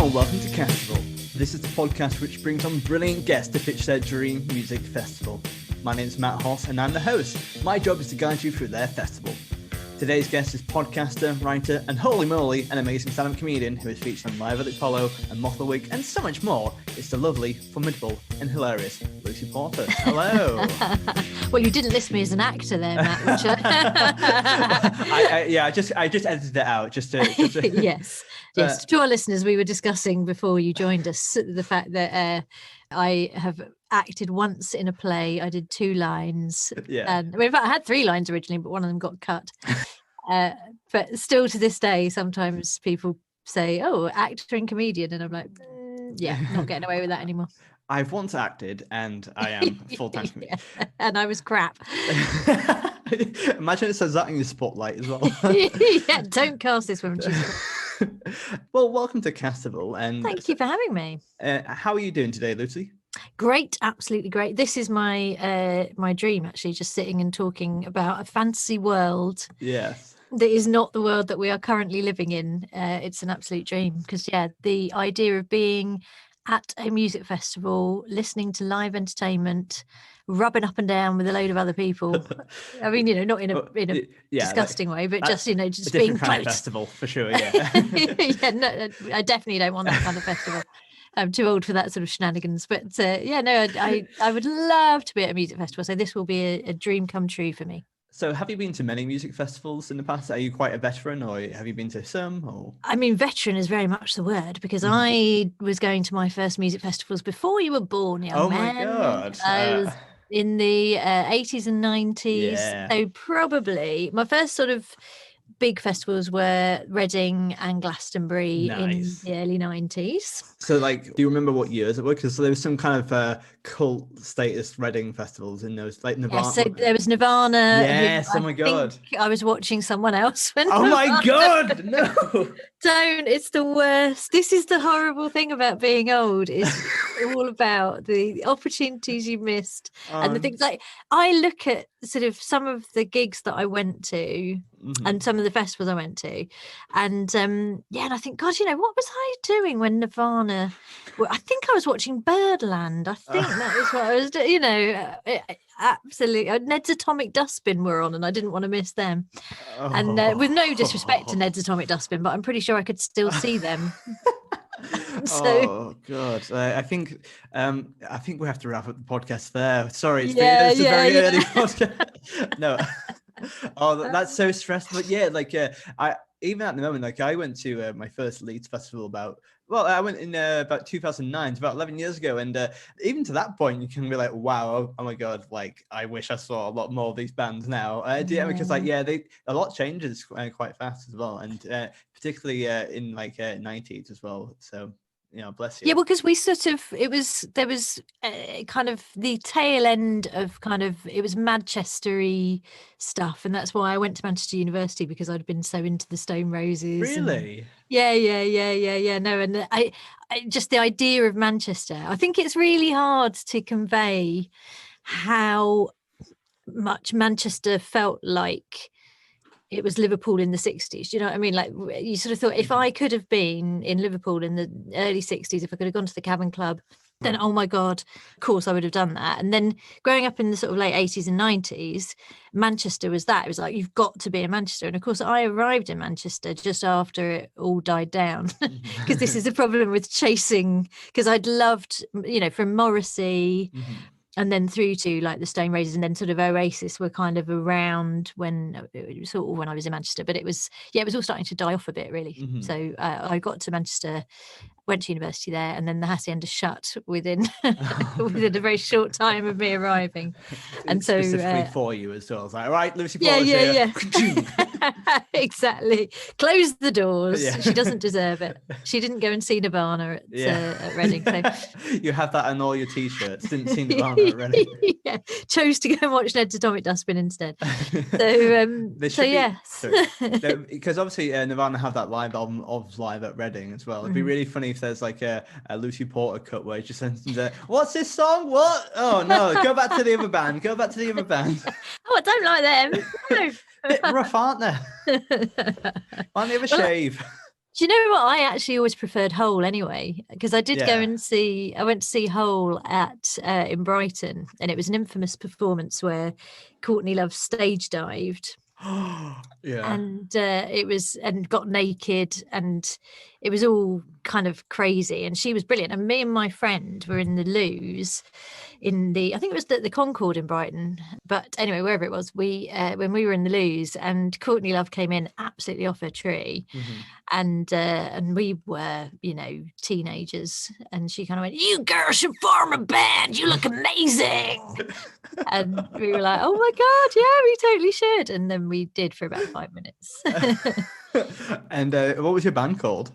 Hello and welcome to Castival. This is the podcast which brings on brilliant guests to pitch their dream music festival. My name is Matt Hoss and I'm the host. My job is to guide you through their festival. Today's guest is podcaster, writer, and holy moly, an amazing stand-up comedian who is featured on Live at the Apollo and Moth the Wig and so much more. It's the lovely, formidable, and hilarious Lucy Porter. Hello. Well, you didn't list me as an actor there, Matt. Which I just edited it out just to... Yes. Yes. To our listeners, we were discussing before you joined us the fact that I have acted once in a play. I did 2 lines. Yeah. And in fact, I had 3 lines originally, but one of them got cut. But still to this day, sometimes people say, "Oh, actor and comedian," and I'm like, "Yeah, not getting away with that anymore." I've once acted, and I am a full-time comedian. Yeah, and I was crap. Imagine it says that in your spotlight as well. Yeah, don't cast this woman. Well, welcome to Castival, and thank you for having me. How are you doing today, Lucy? Great, absolutely great. This is my my dream, actually, just sitting and talking about a fantasy world. Yes. That is not the world that we are currently living in. It's an absolute dream because, yeah, the idea of being at a music festival, listening to live entertainment, rubbing up and down with a load of other people. I mean, not in a disgusting way, but just just being close. Kind of festival for sure. Yeah. Yeah, no, I definitely don't want that kind of festival. I'm too old for that sort of shenanigans. But I would love to be at a music festival. So this will be a dream come true for me. So have you been to many music festivals in the past? Are you quite a veteran, or have you been to some? Or I mean, veteran is very much the word, because I was going to my first music festivals before you were born, young man. Oh my God. I was in the 80s and 90s. Yeah. So probably my first sort of big festivals were Reading and Glastonbury. Nice. In the early 90s. So, do you remember what years it were? Because there was some kind of cult status Reading festivals in those, like Nirvana. Yeah, so there was Nirvana. Yes, oh my God. I was watching someone else. Oh my God, no. Don't, it's the worst. This is the horrible thing about being old. It's all about the opportunities you missed and the things. Like, I look at sort of some of the gigs that I went to and some of the festivals I went to, and and I think, God, what was I doing when Nirvana? Well, I think I was watching Birdland. I think that was what I was doing. Absolutely. Ned's Atomic Dustbin were on, and I didn't want to miss them. And with no disrespect to Ned's Atomic Dustbin, but I'm pretty sure I could still see them. Oh God! I think we have to wrap up the podcast there. Sorry, it's a very early podcast. No. Oh, that's so stressful. But I even at the moment, I went to my first Leeds festival I went in about 2009, about 11 years ago, and even to that point, you can be like, wow, oh my God, I wish I saw a lot more of these bands now. Because a lot changes quite fast as well, and particularly in 90s as well. So. Bless you. Yeah, well, because we there was kind of the tail end of it was Manchester-y stuff, and that's why I went to Manchester University, because I'd been so into the Stone Roses. Really? Yeah. No, and I just the idea of Manchester. I think it's really hard to convey how much Manchester felt like it was Liverpool in the 60s. Do you know what I mean? Like, you sort of thought, if I could have been in Liverpool in the early 60s, if I could have gone to the Cavern Club, then, oh my God, of course I would have done that. And then growing up in the sort of late 80s and 90s, Manchester was that. It was like, you've got to be in Manchester. And of course, I arrived in Manchester just after it all died down, because this is the problem with chasing, because I'd loved, from Morrissey, and then through to the Stone Roses, and then sort of Oasis were kind of around when I was in Manchester. But it was all starting to die off a bit, really. So I got to Manchester, went to university there, and then the Hacienda shut within within a very short time of me arriving. And so specifically for you as well. I was like, all right, Lucy. Yeah. Exactly. Close the doors. Yeah. She doesn't deserve it. She didn't go and see Nirvana at Reading. So. You have that on all your t-shirts. Didn't see Nirvana at Reading. Yeah. Chose to go and watch Ned's Atomic Dustbin instead. Because obviously Nirvana have that live album of Live at Reading as well. It'd be really funny if there's a Lucy Porter cut where he just sends what's this song? What? Oh no, go back to the other band. Oh, I don't like them. No. Bit rough, aren't they? Why don't they have a shave? Do you know what? I actually always preferred Hole anyway, because I did go and I went to see Hole at in Brighton, and it was an infamous performance where Courtney Love stage dived. And it was, and got naked, and it was all kind of crazy, and she was brilliant. And me and my friend were in the loos in the, I think it was the Concord in Brighton, but anyway, wherever it was, we when we were in the loos, and Courtney Love came in absolutely off her tree. And we were, you know, teenagers, and she kind of went, "You girls should form a band. You look amazing." And we were like, "Oh my God, yeah, we totally should." And then we did for about 5 minutes. And what was your band called?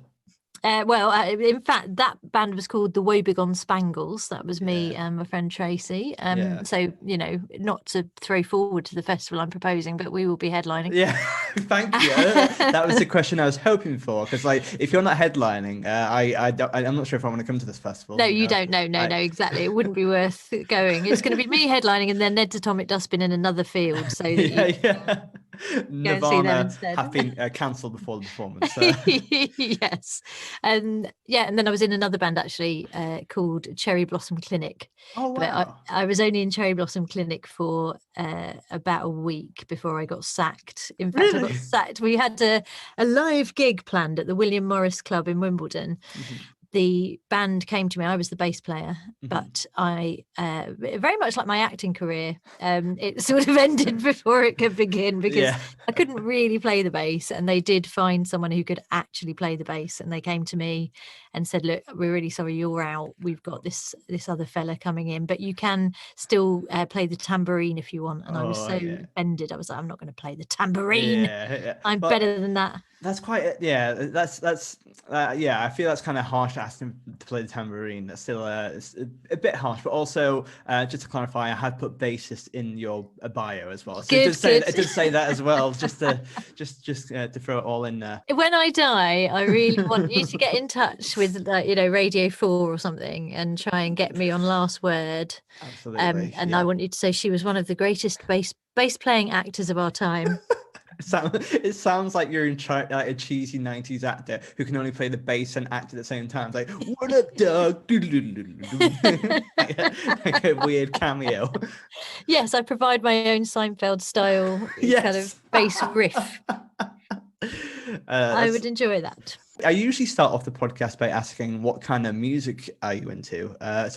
In fact, that band was called the Woebegone Spangles. That was me and my friend Tracy. So, you know, not to throw forward to the festival I'm proposing, but we will be headlining. Yeah, thank you. That was the question I was hoping for, because, like, if you're not headlining, I'm not sure if I want to come to this festival. No, you don't. No, exactly. It wouldn't be worth going. It's going to be me headlining, and then Ned's Atomic Dustbin in another field. So that Nirvana have been cancelled before the performance. So. Yes. And then I was in another band actually called Cherry Blossom Clinic. Oh, wow. But I was only in Cherry Blossom Clinic for about a week before I got sacked. In fact, I got sacked. We had a live gig planned at the William Morris Club in Wimbledon. The band came to me. I was the bass player, but I, very much like my acting career, it sort of ended before it could begin, because I couldn't really play the bass, and they did find someone who could actually play the bass, and they came to me and said, "Look, we're really sorry you're out. We've got this other fella coming in, but you can still play the tambourine if you want." And I was so offended. I was like, "I'm not going to play the tambourine. I'm better than that." That's quite, that's I feel that's kind of harsh asking to play the tambourine. That's still it's a bit harsh, but also just to clarify, I had put bassist in your bio as well, so it did say that as well, just to throw it all in there. When I die, I really want you to get in touch with Radio 4 or something, and try and get me on Last Word. Absolutely. I want you to say she was one of the greatest bass playing actors of our time. It sounds like you're like a cheesy 90s actor who can only play the bass and act at the same time. It's like, "What up, dog?" like a weird cameo. Yes, I provide my own Seinfeld style kind of bass riff. I would enjoy that. I usually start off the podcast by asking, what kind of music are you into? If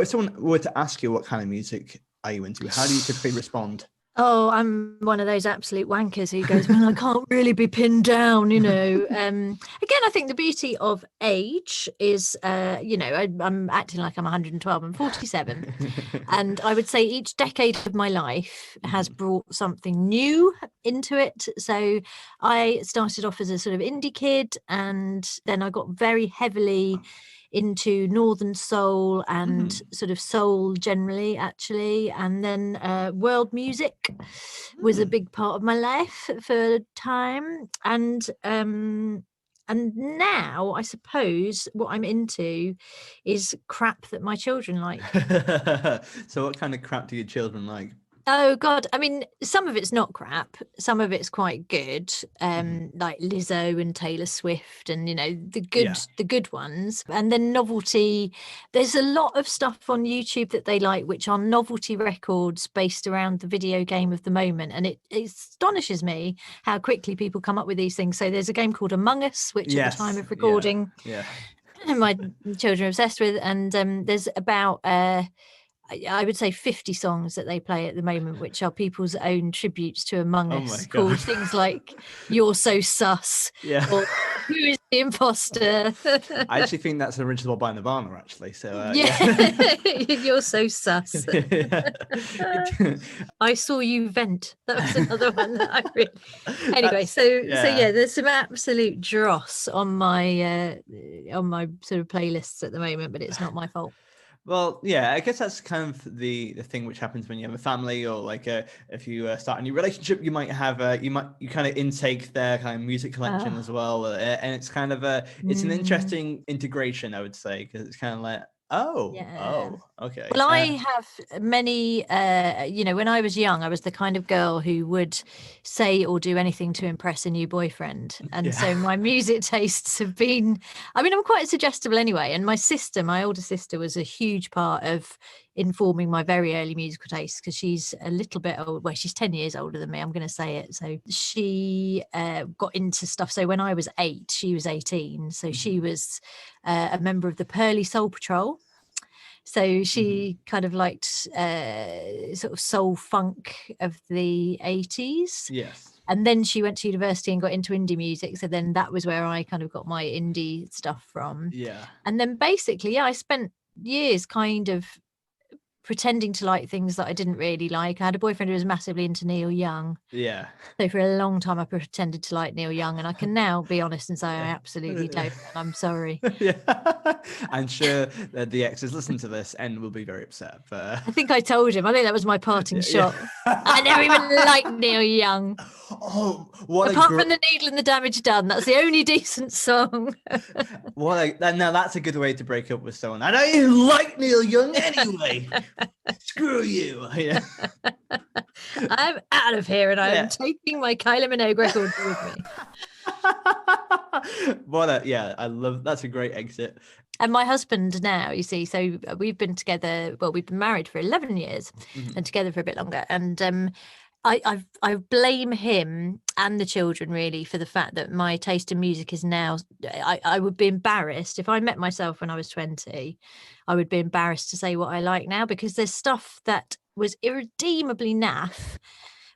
someone were to ask you what kind of music are you into, how do you typically respond? Oh, I'm one of those absolute wankers who goes, "Well, I can't really be pinned down, you know." Again, I think the beauty of age is, I'm acting like I'm 112. I'm 47. And I would say each decade of my life has brought something new into it. So I started off as a sort of indie kid, and then I got very heavily into Northern soul and sort of soul generally, actually. And then world music was a big part of my life for a time. And now I suppose what I'm into is crap that my children like. So what kind of crap do your children like? Oh God, I mean, some of it's not crap, some of it's quite good, like Lizzo and Taylor Swift, and the good ones. And then novelty, there's a lot of stuff on YouTube that they like, which are novelty records based around the video game of the moment, and it astonishes me how quickly people come up with these things. So there's a game called Among Us, which at the time of recording, my children are obsessed with, and there's about I would say 50 songs that they play at the moment, which are people's own tributes to Among Us, called things like "You're So Sus," or "Who Is the Imposter?" I actually think that's original by Nirvana, actually. So "You're So Sus." "I Saw You Vent." That was another one that I really. Anyway, so there's some absolute dross on my sort of playlists at the moment, but it's not my fault. Well, yeah, I guess that's kind of the thing which happens when you have a family, or like if you start a new relationship, you might have you kind of intake their kind of music collection as well, and it's kind of it's an interesting integration, I would say, because it's kind of like, Yeah. Okay. Well, I have many, when I was young, I was the kind of girl who would say or do anything to impress a new boyfriend. And so my music tastes have been, I'm quite suggestible anyway. And my older sister, was a huge part of informing my very early musical tastes, because she's a little bit old. Well, she's 10 years older than me. I'm going to say it. So she got into stuff. So when I was 8, she was 18. So she was a member of the Pearly Soul Patrol. So she kind of liked sort of soul funk of the 80s. Yes. And then she went to university and got into indie music. So then that was where I kind of got my indie stuff from. Yeah. And then basically, I spent years kind of pretending to like things that I didn't really like. I had a boyfriend who was massively into Neil Young. Yeah. So for a long time, I pretended to like Neil Young, and I can now be honest and say I absolutely don't. And I'm sorry. Yeah. I'm sure that the exes listen to this and will be very upset. But I think I told him. I think that was my parting shot. I never even liked Neil Young. Oh, what apart from The Needle and the Damage Done. That's the only decent song. Now that's a good way to break up with someone. I don't even like Neil Young anyway. Screw you. Yeah. I'm out of here, and I'm taking my Kylie Minogue record with me. I love, that's a great exit. And my husband now, you see, so we've been together, we've been married for 11 years and together for a bit longer. And I blame him and the children really for the fact that my taste in music is now, I would be embarrassed if I met myself when I was 20. I would be embarrassed to say what I like now, because there's stuff that was irredeemably naff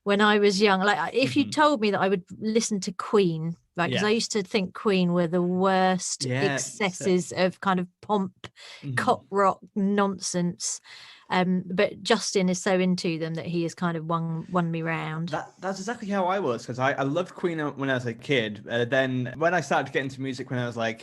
when I was young. Like if you told me that I would listen to Queen, right? Because I used to think Queen were the worst excesses of kind of pomp, cop rock nonsense. But Justin is so into them that he has kind of won me round. That's exactly how I was, because I loved Queen when I was a kid. Then when I started to get into music when I was like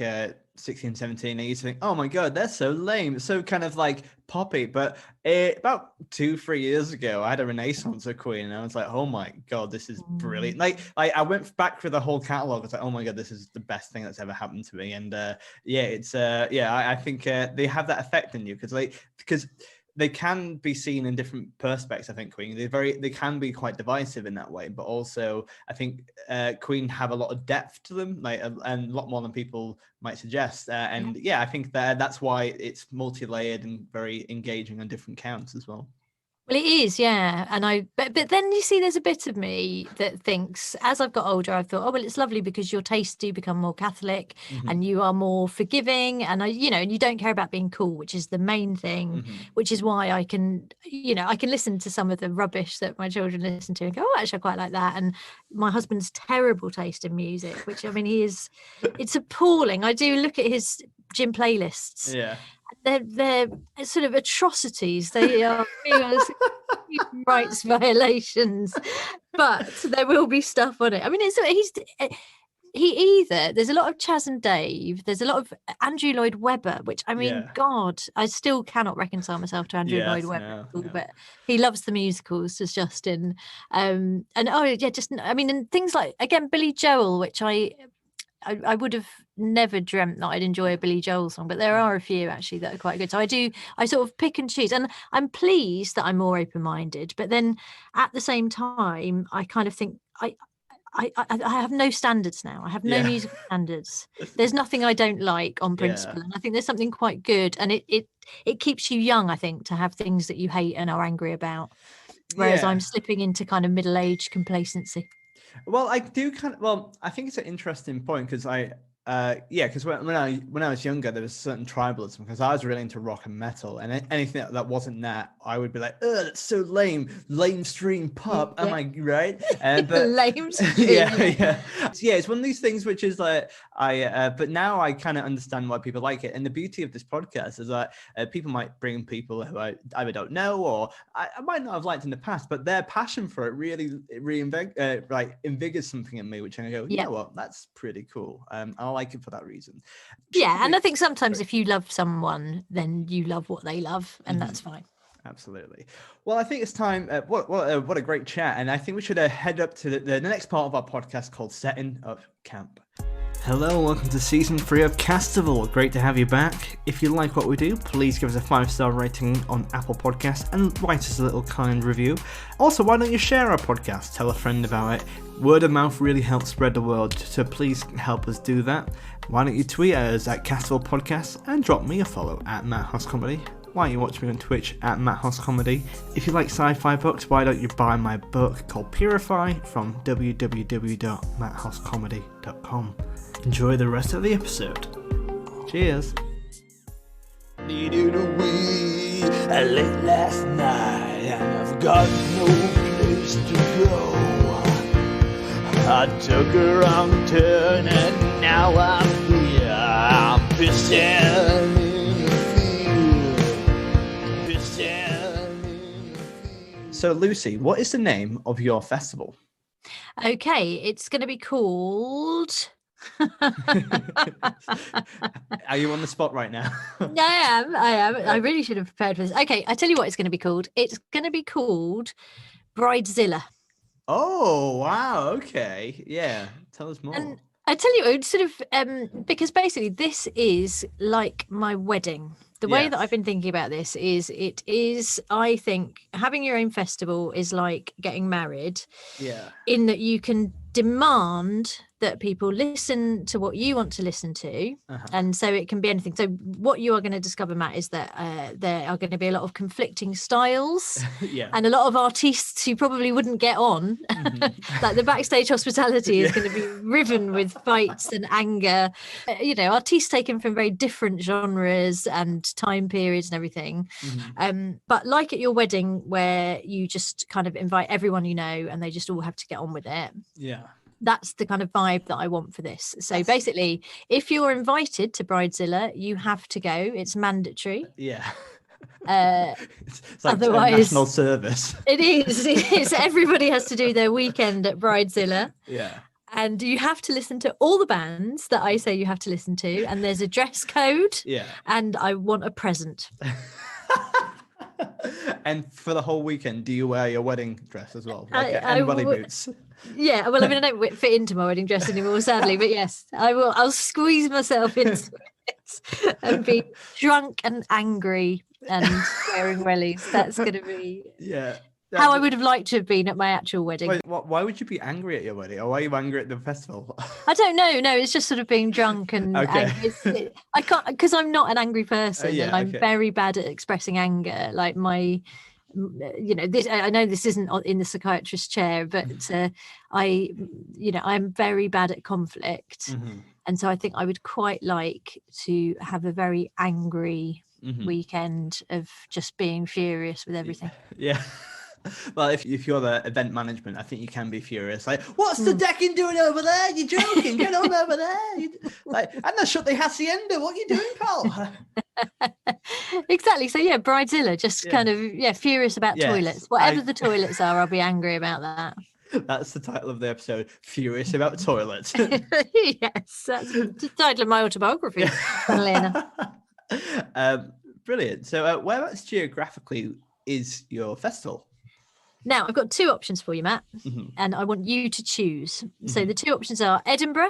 16, 17, I used to think, oh my God, they're so lame. It's so kind of like poppy. But about 2-3 years ago, I had a renaissance of Queen, and I was like, oh my God, this is brilliant. Like I went back through the whole catalog. I was like, oh my God, this is the best thing that's ever happened to me. And I think they have that effect on you, because they can be seen in different perspectives. I think Queen, they can be quite divisive in that way, but also I think Queen have a lot of depth to them, and a lot more than people might suggest. I think that's why it's multi-layered and very engaging on different counts as well. Well, it is, yeah. And but then you see, there's a bit of me that thinks, as I've got older, I've thought, oh, well, it's lovely because your tastes do become more Catholic and you are more forgiving, and and you don't care about being cool, which is the main thing, which is why I can listen to some of the rubbish that my children listen to and go, oh, actually, I quite like that. And my husband's terrible taste in music, which it's appalling. I do look at his gym playlists. Yeah. They're sort of atrocities. They are human rights violations, but there will be stuff on it. I mean, there's a lot of Chaz and Dave. There's a lot of Andrew Lloyd Webber, which God, I still cannot reconcile myself to Andrew Lloyd Webber. No. But he loves the musicals, as Justin. And things like, again, Billy Joel, which I would have never dreamt that I'd enjoy a Billy Joel song, but there are a few actually that are quite good. So I sort of pick and choose, and I'm pleased that I'm more open-minded. But then at the same time, I kind of think I have no standards now. I have no musical standards. There's nothing I don't like on principle, and I think there's something quite good, and it keeps you young, I think, to have things that you hate and are angry about. Whereas I'm slipping into kind of middle-aged complacency. Well, I think it's an interesting point, because because when I was younger, there was certain tribalism, because I was really into rock and metal, and anything that wasn't that, I would be like, oh, that's so lame stream pop. Am I right? But lame stream. It's one of these things which is like but now I kind of understand why people like it. And the beauty of this podcast is that people might bring people who I either don't know or I might not have liked in the past, but their passion for it really invigorates something in me, which I go, you know what, that's pretty cool. I like it for that reason. And I think sometimes if you love someone, then you love what they love, and that's fine. Absolutely. Well, I think it's time. What a great chat. And I think we should head up to the next part of our podcast called Setting Up Camp. Hello, welcome to season 3 of Castival. Great to have you back. If you like what we do, please give us a 5-star rating on Apple Podcasts and write us a little kind review. Also, why don't you share our podcast? Tell a friend about it. Word of mouth really helps spread the word, so please help us do that. Why don't you tweet us at Castival Podcast and drop me a follow at Matt Hoss Comedy. Why don't you watch me on Twitch at Matt Hoss Comedy? If you like sci-fi books, why don't you buy my book called Purify from www.matthosscomedy.com. Enjoy the rest of the episode. Cheers. Needed a wee late last night, and I've got no place to go. I took a wrong turn, and now I'm here. I'm pissing in the field. Pissing in the field. So, Lucy, what is the name of your festival? Okay, it's going to be called... Are you on the spot right now? I am. I really should have prepared for this. Okay, I tell you what it's going to be called. It's going to be called Bridezilla. Oh, wow. Okay. Yeah. Tell us more. And I tell you, it's sort of because basically this is like my wedding. The way that I've been thinking about this is I think having your own festival is like getting married. Yeah. In that you can demand that people listen to what you want to listen to. And so it can be anything. So what you are going to discover, Matt, is that there are going to be a lot of conflicting styles and a lot of artists who probably wouldn't get on. Like the backstage hospitality is going to be riven with fights and anger. Artists taken from very different genres and time periods and everything. But like at your wedding, where you just kind of invite everyone you know and they just all have to get on with it. Yeah. That's the kind of vibe that I want for this. So basically, if you're invited to Bridezilla, you have to go. It's mandatory. Yeah. It's like otherwise, a national service. It is. Everybody has to do their weekend at Bridezilla. Yeah. And you have to listen to all the bands that I say you have to listen to. And there's a dress code. Yeah. And I want a present. And for the whole weekend, do you wear your wedding dress as well? And belly boots? Yeah, well, I mean, I don't fit into my wedding dress anymore, sadly, but yes, I will. I'll squeeze myself into it and be drunk and angry and wearing wellies. That's going to be how I would have liked to have been at my actual wedding. Wait, why would you be angry at your wedding, or why are you angry at the festival? I don't know. No, it's just sort of being drunk and I can't, because I'm not an angry person and I'm very bad at expressing anger. Like this, I know this isn't in the psychiatrist's chair, but I'm very bad at conflict. And so I think I would quite like to have a very angry weekend of just being furious with everything. Yeah. Well, if you're the event management, I think you can be furious. Like, what's the decking doing over there? You're joking. Get on over there. And I shut the hacienda. What are you doing, pal? Exactly. So yeah, Bridezilla, just kind of furious about toilets. Whatever the toilets are, I'll be angry about that. That's the title of the episode. Furious about toilets. Yes, that's the title of my autobiography. Funnily enough. Brilliant. So whereabouts geographically is your festival? Now, I've got two options for you, Matt, and I want you to choose. So the two options are Edinburgh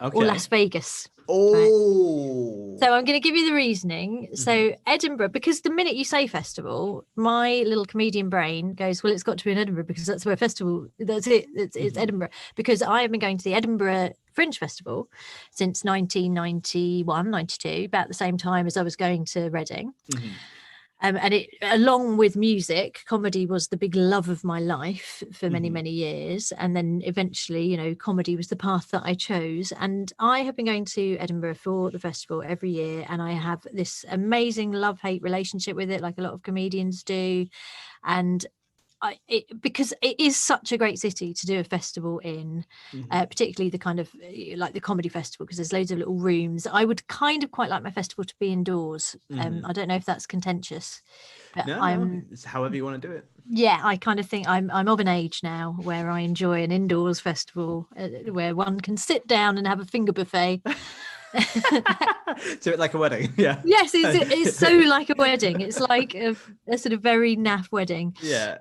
or Las Vegas. Oh. Right? So I'm going to give you the reasoning. So Edinburgh, because the minute you say festival, my little comedian brain goes, well, it's got to be in Edinburgh because that's where festival, that's it. It's Edinburgh. Because I have been going to the Edinburgh Fringe Festival since 1991, 92, about the same time as I was going to Reading. And it, along with music, comedy was the big love of my life for many, many years. And then eventually, comedy was the path that I chose. And I have been going to Edinburgh for the festival every year. And I have this amazing love-hate relationship with it, like a lot of comedians do. And because it is such a great city to do a festival in, particularly the kind of like the comedy festival, because there's loads of little rooms. I would kind of quite like my festival to be indoors. I don't know if that's contentious, but no, it's however you want to do it. Yeah, I kind of think I'm of an age now where I enjoy an indoors festival where one can sit down and have a finger buffet. Do it like a wedding. Yeah. Yes, it's so like a wedding. It's like a sort of very naff wedding. Yeah.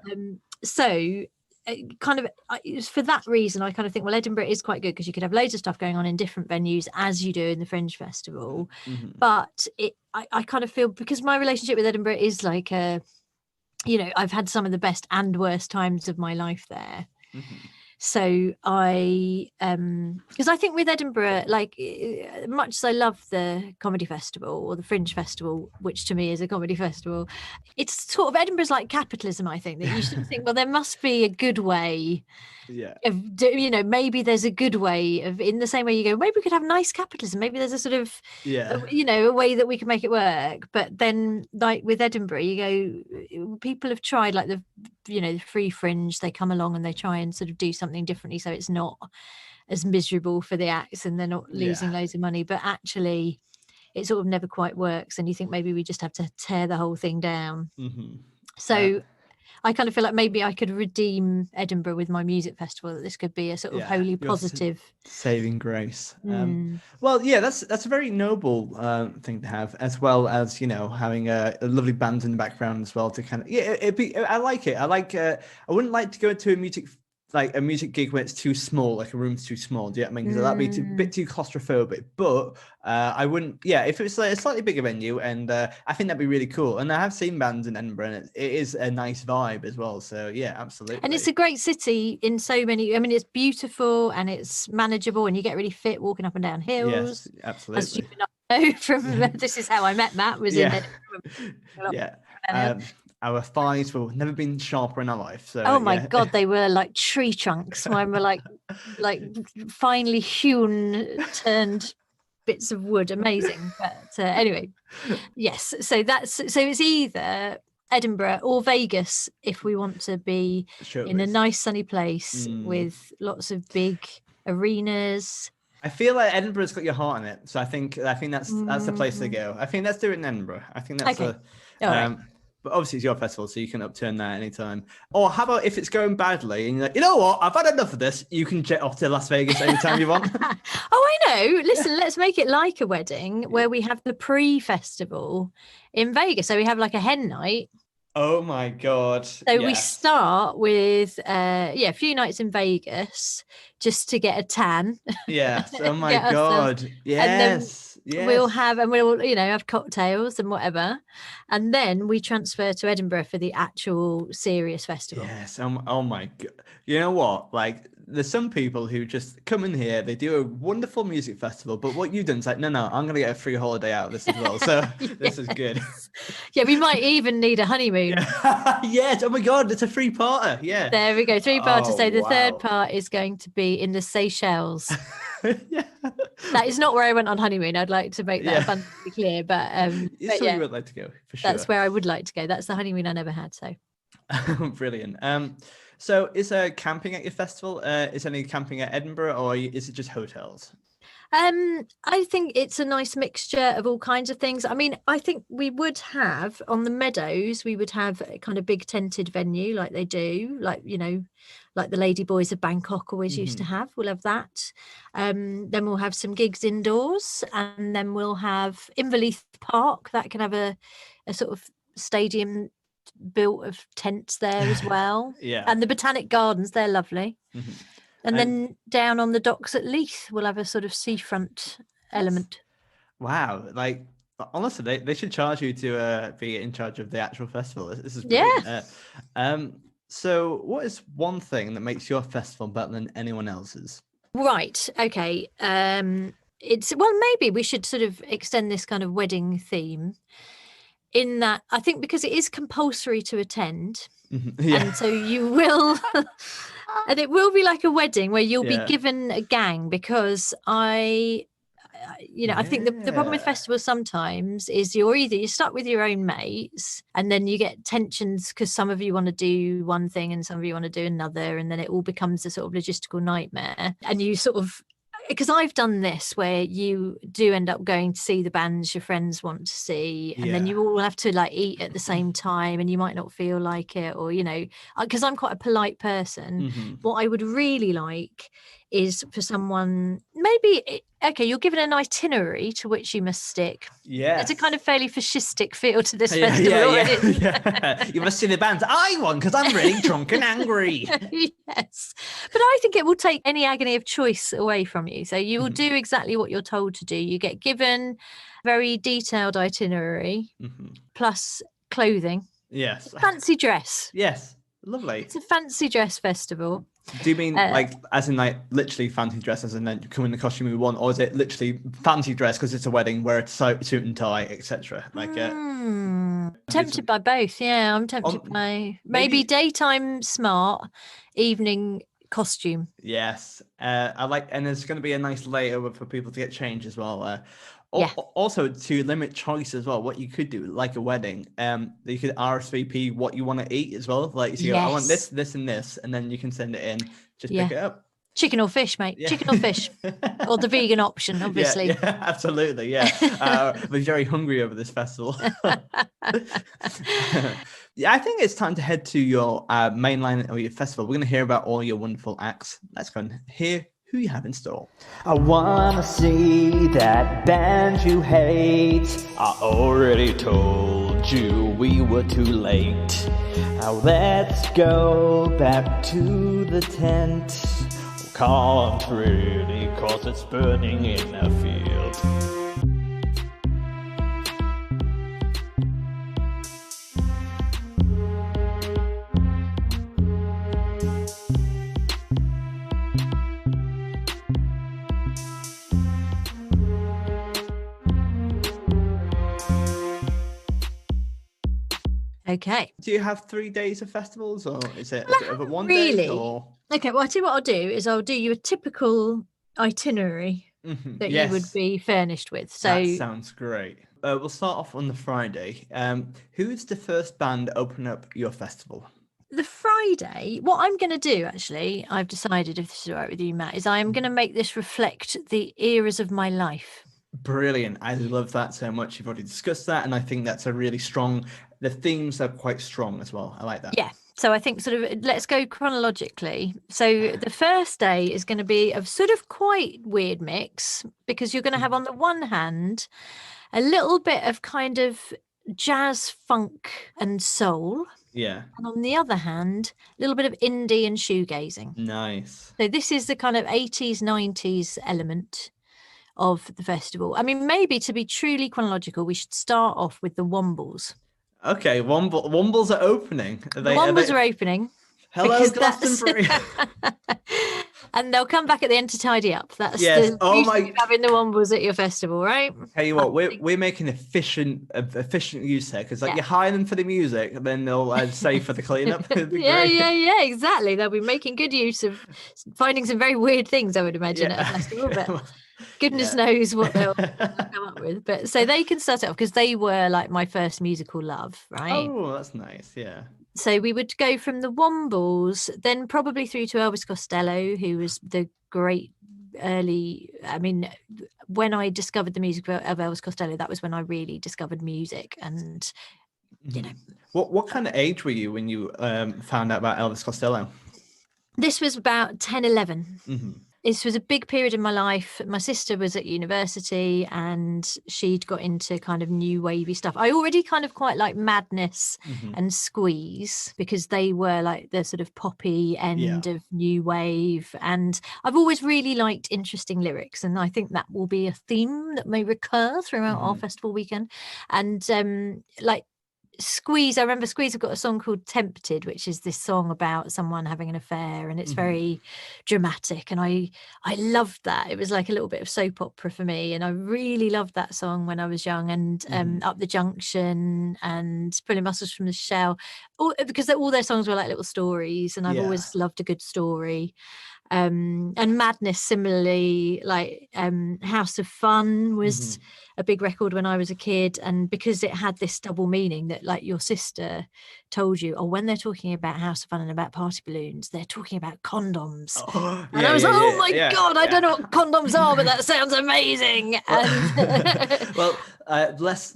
So kind of for that reason, I kind of think, well, Edinburgh is quite good because you could have loads of stuff going on in different venues as you do in the Fringe Festival. But I kind of feel, because my relationship with Edinburgh is like I've had some of the best and worst times of my life there. So because I think with Edinburgh, like much as I love the comedy festival or the Fringe Festival, which to me is a comedy festival, it's sort of, Edinburgh's like capitalism. I think that you should think, well, there must be a good way. Of, maybe there's a good way of, in the same way you go, maybe we could have nice capitalism. Maybe there's a sort of, a way that we can make it work. But then, like with Edinburgh, you go, people have tried, like the Free Fringe, they come along and they try and sort of do something differently so it's not as miserable for the acts and they're not losing loads of money. But actually, it sort of never quite works. And you think maybe we just have to tear the whole thing down. So I kind of feel like maybe I could redeem Edinburgh with my music festival, that this could be a sort of wholly positive saving grace. Well, that's a very noble thing to have, as well as having a lovely band in the background as well to kind of I like it. I wouldn't like to go to a music gig where it's too small, like a room's too small. Do you know what I mean? Because that'd be a bit too claustrophobic. But I wouldn't. If it's like a slightly bigger venue, and I think that'd be really cool. And I have seen bands in Edinburgh, and it is a nice vibe as well. So absolutely. And it's a great city in so many. I mean, it's beautiful and it's manageable, and you get really fit walking up and down hills. Yes, absolutely. As you know from This Is How I Met Matt was in Edinburgh. Our thighs will never been sharper in our life. So, oh my God, they were like tree trunks. Mine were like finely hewn, turned bits of wood. Amazing. But anyway, yes. So it's either Edinburgh or Vegas if we want to be in a nice sunny place with lots of big arenas. I feel like Edinburgh's got your heart in it, so I think that's the place to go. I think let's do it in Edinburgh. I think that's okay. All right. But obviously it's your festival, so you can upturn that anytime. Or how about if it's going badly and you're like, you know what, I've had enough of this, you can jet off to Las Vegas anytime you want. Oh, I know. Listen, let's make it like a wedding where we have the pre-festival in Vegas. So we have like a hen night. Oh my God. So we start with a few nights in Vegas just to get a tan. Yes. Oh my God. Yes. Yes. We'll have cocktails and whatever, and then we transfer to Edinburgh for the actual serious festival. Yes. Oh my God. You know what? Like, there's some people who just come in here, they do a wonderful music festival, but what you've done is like, no, I'm going to get a free holiday out of this as well. So This is good. Yeah, we might even need a honeymoon. Yes. Oh my God, it's a free parter. Yeah. There we go. 3 parts. So the third part is going to be in the Seychelles. That is not where I went on honeymoon. I'd like to make that abundantly clear, but you would like to go for sure. That's where I would like to go. That's the honeymoon I never had. So brilliant. So is camping at your festival? Is any camping at Edinburgh, or is it just hotels? I think it's a nice mixture of all kinds of things. I mean, I think we would have on the meadows, we would have a kind of big tented venue like they do, like the Lady Boys of Bangkok always used to have. We'll have that. Then we'll have some gigs indoors, and then we'll have Inverleith Park that can have a sort of stadium built of tents there as well. And the Botanic Gardens, they're lovely. And then down on the docks at Leith, we'll have a sort of seafront element. Wow. Like, honestly, they should charge you to be in charge of the actual festival. This is brilliant. So what is one thing that makes your festival better than anyone else's? Right. Okay. Maybe we should sort of extend this kind of wedding theme in that I think because it is compulsory to attend. And so you will... And it will be like a wedding where you'll be given a gang, because I think the problem with festivals sometimes is you're stuck with your own mates, and then you get tensions because some of you want to do one thing and some of you want to do another, and then it all becomes a sort of logistical nightmare. And you sort of, because I've done this where you do end up going to see the bands your friends want to see, and then you all have to like eat at the same time, and you might not feel like it, or because I'm quite a polite person. What I would really like is for someone, maybe, okay, you're given an itinerary to which you must stick. Yeah. It's a kind of fairly fascistic feel to this festival already. Yeah. You must see the band. I won because I'm really drunk and angry. Yes. But I think it will take any agony of choice away from you. So you will do exactly what you're told to do. You get given very detailed itinerary plus clothing. Yes. Fancy dress. Yes. Lovely. It's a fancy dress festival. Do you mean like as in like literally fancy dress as in then you come in the costume you want, or is it literally fancy dress because it's a wedding where it's suit and tie, etc.? Like tempted by both. Yeah, I'm tempted by maybe daytime smart, evening costume. Yes. I like, and there's going to be a nice layover for people to get changed as well. Also, to limit choice as well, what you could do, like a wedding, you could RSVP what you want to eat as well. Like, so you go, I want this, this, and this, and then you can send it in. Just pick it up. Chicken or fish, mate. Yeah. Chicken or fish. Or the vegan option, obviously. Yeah, absolutely. Yeah. We're very hungry over this festival. Yeah, I think it's time to head to your main line or your festival. We're going to hear about all your wonderful acts. Let's go and hear who you have in store. I wanna see that band you hate. I already told you we were too late. Now let's go back to the tent. Can't really, cause it's burning in a field. Okay. Do you have 3 days of festivals, or is it over one really? day? Or? Okay, well, I'll tell you what I'll do is I'll do you a typical itinerary that you would be furnished with. So that sounds great. We'll start off on the Friday. Who is the first band to open up your festival? The Friday, what I'm going to do, actually, I've decided, if this is all right with you, Matt, is I am going to make this reflect the eras of my life. Brilliant. I love that so much. You've already discussed that, and I think that's a really strong, the themes are quite strong as well. I like that. Yeah. So I think sort of let's go chronologically. So the first day is going to be a sort of quite weird mix, because you're going to have on the one hand a little bit of kind of jazz, funk and soul. Yeah. And on the other hand, a little bit of indie and shoegazing. Nice. So this is the kind of 80s, 90s element of the festival. I mean, maybe to be truly chronological, we should start off with the Wombles. Okay, Wombles are opening. Wombles are opening. Hello, Glastonbury. And they'll come back at the end to tidy up. That's yes. the having the Wombles at your festival, right? Tell you what, we're making efficient use here, because you hire them for the music, and then they'll stay for the cleanup. yeah, exactly. They'll be making good use of finding some very weird things, I would imagine, at a festival. But goodness knows what they'll come up with. But so they can start it off, because they were like my first musical love, right? Oh, that's nice. Yeah. So we would go from the Wombles, then probably through to Elvis Costello, who was the great early. I mean, when I discovered the music of Elvis Costello, that was when I really discovered music. And you know, what kind of age were you when you found out about Elvis Costello? This was about 10, 11. This was a big period in my life. My sister was at university and she'd got into kind of new wavy stuff. I already kind of quite like Madness and Squeeze, because they were like the sort of poppy end of new wave. And I've always really liked interesting lyrics. And I think that will be a theme that may recur throughout our festival weekend. And like Squeeze, I remember Squeeze have got a song called Tempted, which is this song about someone having an affair, and it's very dramatic, and I loved that. It was like a little bit of soap opera for me, and I really loved that song when I was young. And Up the Junction and Pulling Muscles from the Shell, because all their songs were like little stories, and I've always loved a good story. And Madness similarly, like House of Fun was a big record when I was a kid, and because it had this double meaning that like your sister told you, when they're talking about House of Fun and about party balloons, they're talking about condoms. And I was like, oh my God, I don't know what condoms are, but that sounds amazing. And well, less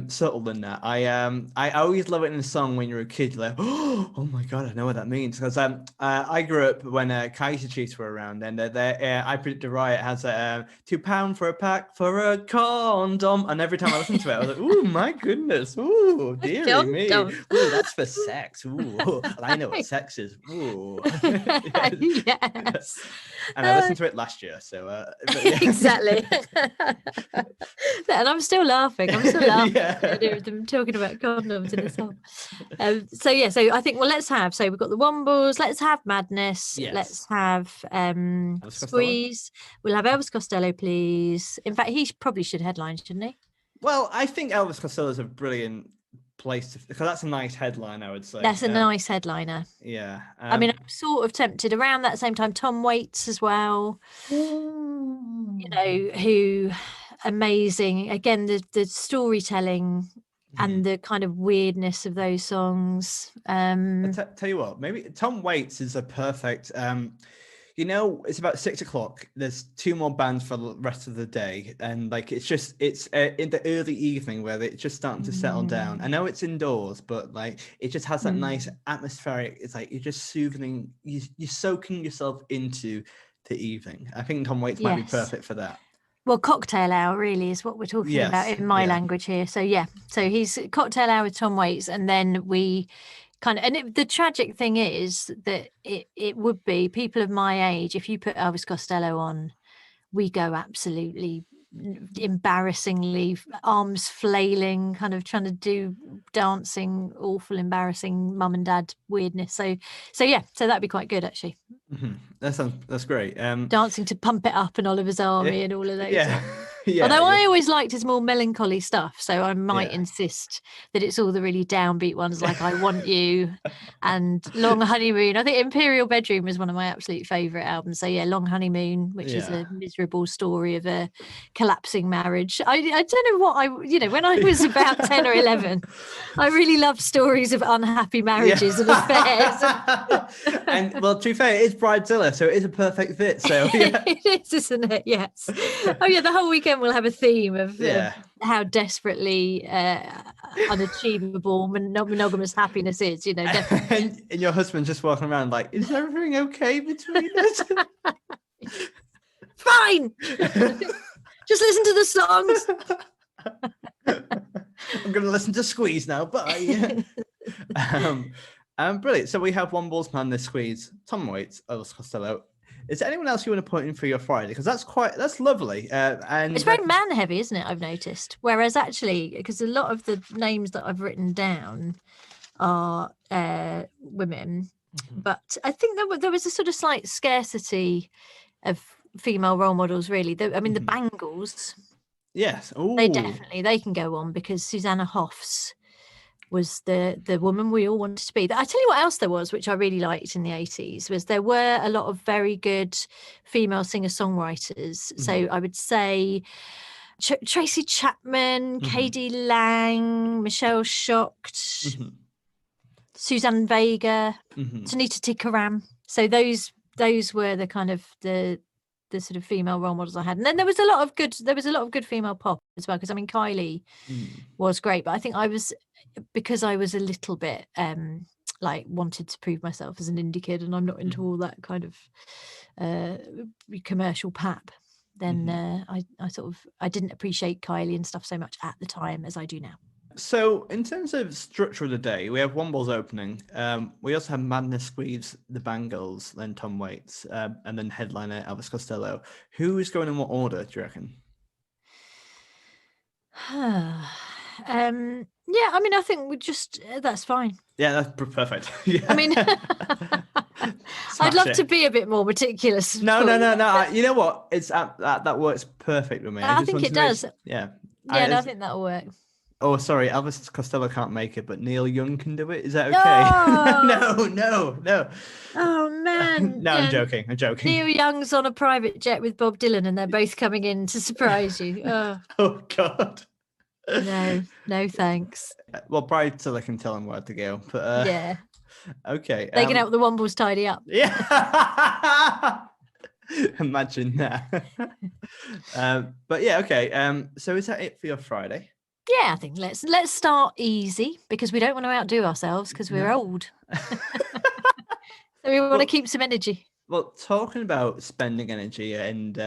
subtle than that. I always love it in a song when you're a kid. You're like, oh my God, I know what that means. Because I grew up when Kaiser Chiefs were around, and I Predict a Riot has a £2 for a pack for a condom, and every time I listen to it, I was like, oh my goodness, oh dearie me, ooh, that's for sex. Ooh, I know what sex is. Ooh. Yes. And I listened to it last year, so exactly. And I'm still laughing. Yeah. At the idea of them talking about condoms in a song. So I think let's have. So we've got the Wombles. Let's have Madness. Yes. Let's have Squeeze. We'll have Elvis Costello, please. In fact, he probably should headline, shouldn't he? Well, I think Elvis Costello is a brilliant place because that's a nice headline, I would say. That's a nice headliner. Yeah. I mean, I'm sort of tempted around that same time. Tom Waits as well. You know, who amazing. Again, the storytelling and the kind of weirdness of those songs. Tell you what, maybe Tom Waits is a perfect. It's about 6 o'clock. There's 2 more bands for the rest of the day, and like it's in the early evening where it's just starting to settle down. I know it's indoors, but like it just has that nice atmospheric. It's like you're just soothing. You're soaking yourself into the evening. I think Tom Waits might be perfect for that. Well, cocktail hour really is what we're talking about in my language here. So so he's cocktail hour with Tom Waits, and then we kind of, the tragic thing is that it would be people of my age, if you put Elvis Costello on, we go absolutely embarrassingly arms flailing, kind of trying to do dancing, awful, embarrassing mum and dad weirdness. So that'd be quite good actually. That's great. Dancing to Pump It Up and Oliver's Army and all of those. Yeah, although I always liked his more melancholy stuff, so I might insist that it's all the really downbeat ones like I Want You and Long Honeymoon. I think Imperial Bedroom is one of my absolute favourite albums. So Long Honeymoon, which is a miserable story of a collapsing marriage. I don't know what when I was about 10 or 11, I really loved stories of unhappy marriages and affairs. And well, to be fair, it's Bridezilla, so it is a perfect fit. So it is, isn't it? Yes. Oh yeah, the whole weekend we'll have a theme of how desperately unachievable monogamous happiness is. And your husband just walking around like, is everything okay between us? Fine. Just listen to the songs. I'm going to listen to Squeeze now. Bye. Brilliant. So we have Wombles, Madness, Squeeze, Tom Waits, Elvis Costello. Is there anyone else you want to put in for your Friday? Because that's lovely. And it's very man heavy, isn't it? I've noticed. Whereas actually, because a lot of the names that I've written down are women, but I think there was a sort of slight scarcity of female role models. Really, the Bangles. Yes. Ooh. They can go on because Susanna Hoffs was the woman we all wanted to be. I tell you what else there was, which I really liked in the 80s, was there were a lot of very good female singer-songwriters. So I would say Tracy Chapman, K.D. Lang, Michelle Shocked, Suzanne Vega, Sunita Tikaram. So those were the kind of the sort of female role models I had. And then there was a lot of good female pop as well, because Kylie was great, but I think because I was a little bit wanted to prove myself as an indie kid, and I'm not into all that kind of commercial pap, then I didn't appreciate Kylie and stuff so much at the time as I do now. So in terms of structure of the day, we have Wombles opening. We also have Madness, Squeeze, the Bangles, then Tom Waits, and then headliner Elvis Costello. Who is going in what order, do you reckon? I think we just that's fine. Yeah, that's perfect. Yeah. I'd love to be a bit more meticulous. No. You know what? It's that works perfect with me. I think it does. Yeah. I think that'll work. Oh, sorry, Elvis Costello can't make it, but Neil Young can do it. Is that okay? No. No. Oh man. No, I'm joking. Neil Young's on a private jet with Bob Dylan, and they're both coming in to surprise you. Oh, Oh God. no, thanks. Well, Bridezilla can tell him where to go. But Yeah, okay. they can help the Wombles tidy up. Yeah. Imagine that. But yeah, okay. So is that it for your Friday? Yeah, I think let's start easy because we don't want to outdo ourselves because we're old. So we want to keep some energy. Well, talking about spending energy and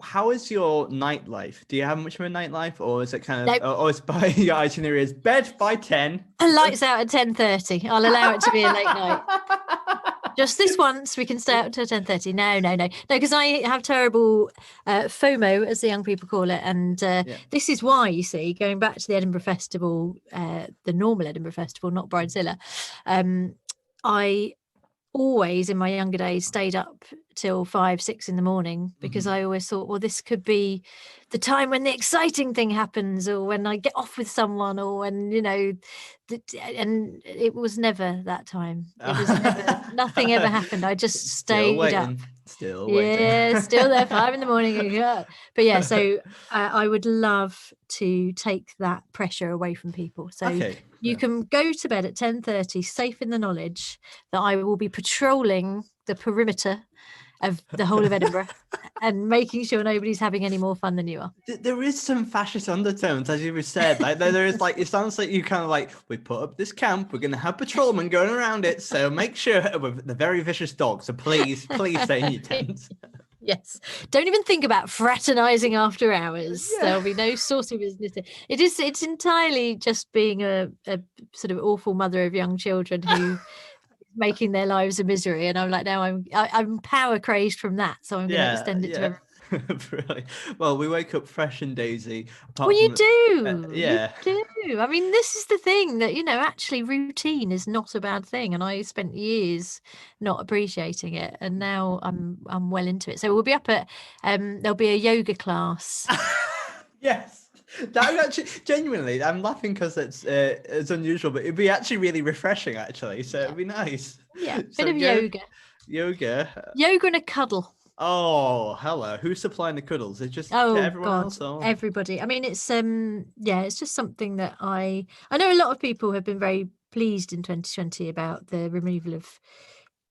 how is your nightlife? Do you have much of a nightlife, or is it kind of, or is by your itinerary is bed by 10? Lights out at 10:30. I'll allow it to be a late night. Just this once, we can stay up till 10:30. No, because I have terrible FOMO, as the young people call it, and this is why, you see, going back to the Edinburgh Festival, the normal Edinburgh Festival, not Bridezilla, I always in my younger days stayed up till 5-6 in the morning because I always thought, well, this could be the time when the exciting thing happens, or when I get off with someone, or when, you know, and it was never that time. It was never, nothing ever happened. I just stayed up. Still waiting. Yeah, still there, 5 a.m. But yeah, so I would love to take that pressure away from people. So you can go to bed at 10:30, safe in the knowledge that I will be patrolling the perimeter of the whole of Edinburgh and making sure nobody's having any more fun than you are. There is some fascist undertones, as you said. Like there is, like, it sounds like you kind of like, we put up this camp, we're going to have patrolmen going around it, so make sure with the very vicious dogs. So please stay in your tents. Yes. Don't even think about fraternizing after hours. Yeah. There'll be no sort of business. It's entirely just being a sort of awful mother of young children who making their lives a misery, and I'm like, now I'm power crazed from that, so I'm going to extend it to everyone. Really? Well, we wake up fresh and daisy. Well, you do. Yeah. You do. I mean, this is the thing that, you know, actually routine is not a bad thing, and I spent years not appreciating it, and now I'm well into it. So we'll be up at there'll be a yoga class. Yes. That would actually, genuinely, I'm laughing because it's unusual, but it'd be actually really refreshing, actually. So it'd be nice. Yeah, bit of yoga. Yoga and a cuddle. Oh, hello. Who's supplying the cuddles? It's just everyone else? Or? Everybody. I mean, it's it's just something that I know a lot of people have been very pleased in 2020 about the removal of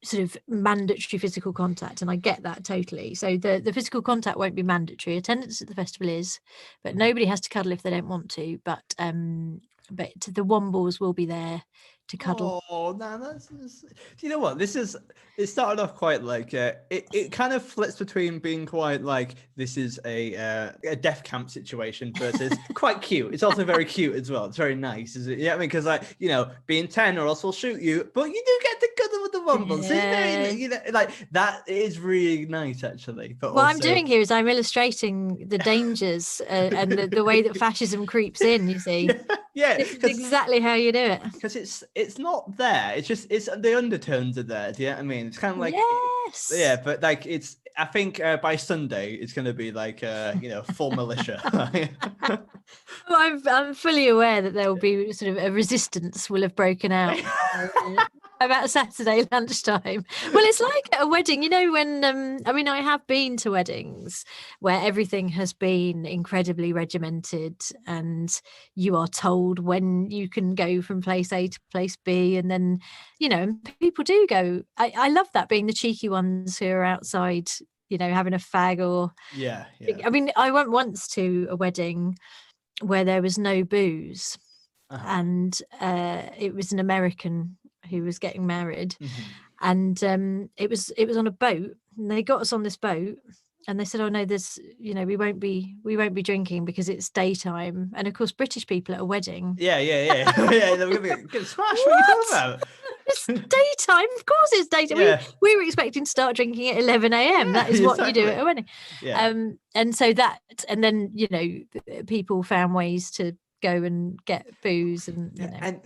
sort of mandatory physical contact, and I get that totally. So the physical contact won't be mandatory. Attendance at the festival is, but nobody has to cuddle if they don't want to. But the Wombles will be there to cuddle. Oh, no, that's you know what? It started off quite like it kind of flips between being quite like this is a death camp situation versus quite cute. It's also very cute as well. It's very nice, is it? Yeah, I mean, because like, you know, being 10 or else we'll shoot you, but you do get to cuddle with the Wombles. Yeah. You know, like that is really nice, actually. But what I'm doing here is I'm illustrating the dangers and the way that fascism creeps in. You see, yeah, this is exactly how you do it. Because it's not there. It's just the undertones are there. Do you know what I mean? It's kind of like but like I think by Sunday it's going to be like full militia. Well, I'm fully aware that there will be sort of a resistance will have broken out about Saturday lunchtime. Well, it's like at a wedding, you know, when I have been to weddings where everything has been incredibly regimented and you are told when you can go from place A to place B, and then, you know, and people do go. I love that, being the cheeky ones who are outside, you know, having a fag or I mean, I went once to a wedding where there was no booze, and it was an American who was getting married, and it was on a boat, and they got us on this boat, and they said, oh no, there's, you know, we won't be drinking because it's daytime. And of course, British people at a wedding, they're gonna get smashed. What are you talking about? It's daytime, of course it's daytime. We were expecting to start drinking at 11 a.m. That is what you do at a wedding. And so and then, you know, people found ways to go and get booze, and you know. And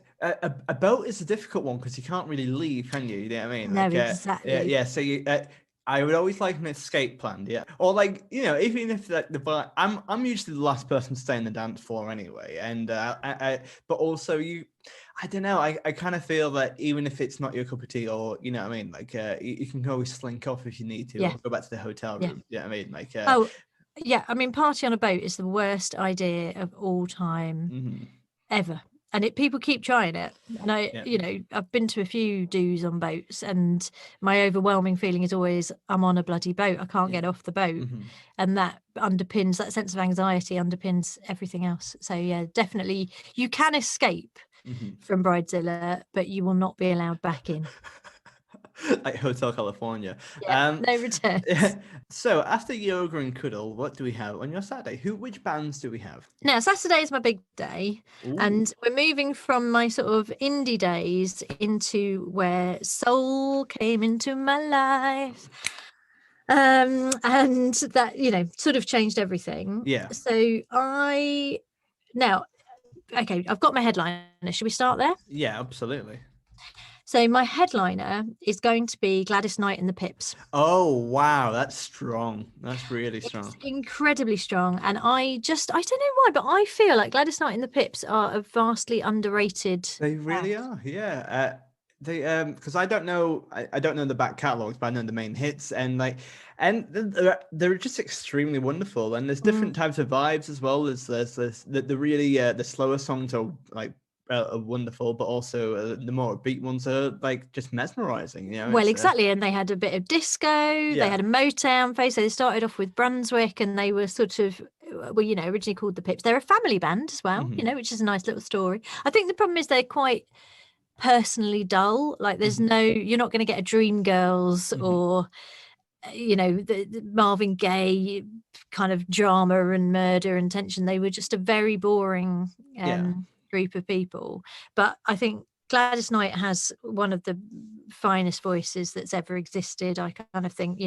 a boat is a difficult one because you can't really leave, can you? You know what I mean? No, like, exactly. So you I would always like an escape plan, yeah. Or like, even if like I'm usually the last person to stay in the dance floor anyway. And but also I don't know, I kind of feel that even if it's not your cup of tea, or you know what I mean, like you can always slink off if you need to, or go back to the hotel room. Yeah, you know what I mean, like oh yeah, I mean, party on a boat is the worst idea of all time ever. And people keep trying it. And I've been to a few do's on boats, and my overwhelming feeling is always, I'm on a bloody boat. I can't get off the boat. And that sense of anxiety underpins everything else. So yeah, definitely you can escape from Bridezilla, but you will not be allowed back in. Like Hotel California. Yeah, no returns. So after yoga and cuddle, what do we have on your Saturday? Which bands do we have? Now, Saturday is my big day. Ooh. And we're moving from my sort of indie days into where soul came into my life. And that, sort of changed everything. Yeah. So I've got my headliner. Should we start there? Yeah, absolutely. So my headliner is going to be Gladys Knight and the Pips. Oh, wow. That's strong. That's really strong. It's incredibly strong. And I don't know why, but I feel like Gladys Knight and the Pips are a vastly underrated. They really are. Yeah. Because I don't know the back catalogs, but I know the main hits, and they're just extremely wonderful. And there's different types of vibes as well. There's the really the slower songs are like are wonderful, but also the more upbeat ones are like just mesmerizing. Well, exactly. And they had a bit of disco. Yeah. They had a Motown phase. So they started off with Brunswick, and they were sort of originally called the Pips. They're a family band as well, which is a nice little story. I think the problem is they're quite personally dull. Like there's you're not going to get a Dreamgirls or the Marvin Gaye kind of drama and murder and tension. They were just a very boring group of people. But I think Gladys Knight has one of the finest voices that's ever existed. I kind of think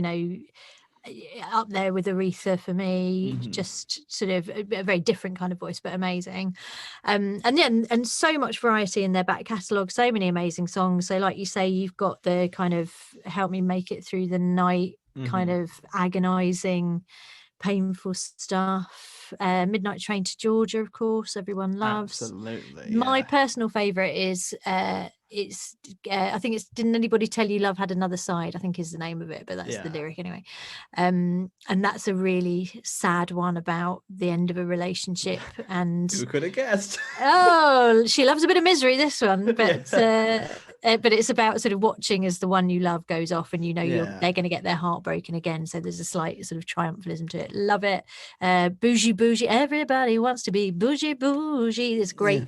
up there with Aretha for me, just sort of a very different kind of voice, but amazing. And so much variety in their back catalogue, so many amazing songs. So like you say, you've got the kind of Help Me Make It Through the Night, kind of agonizing, painful stuff. Midnight Train to Georgia, of course, everyone loves. Absolutely. My personal favorite is I think it's Didn't Anybody Tell You Love Had Another Side, I think is the name of it, but that's the lyric anyway. And that's a really sad one about the end of a relationship. And who could have guessed? She loves a bit of misery, this one, but but it's about sort of watching as the one you love goes off, and they're going to get their heart broken again. So there's a slight sort of triumphalism to it. Love it. Bougie Bougie, everybody wants to be bougie bougie. This great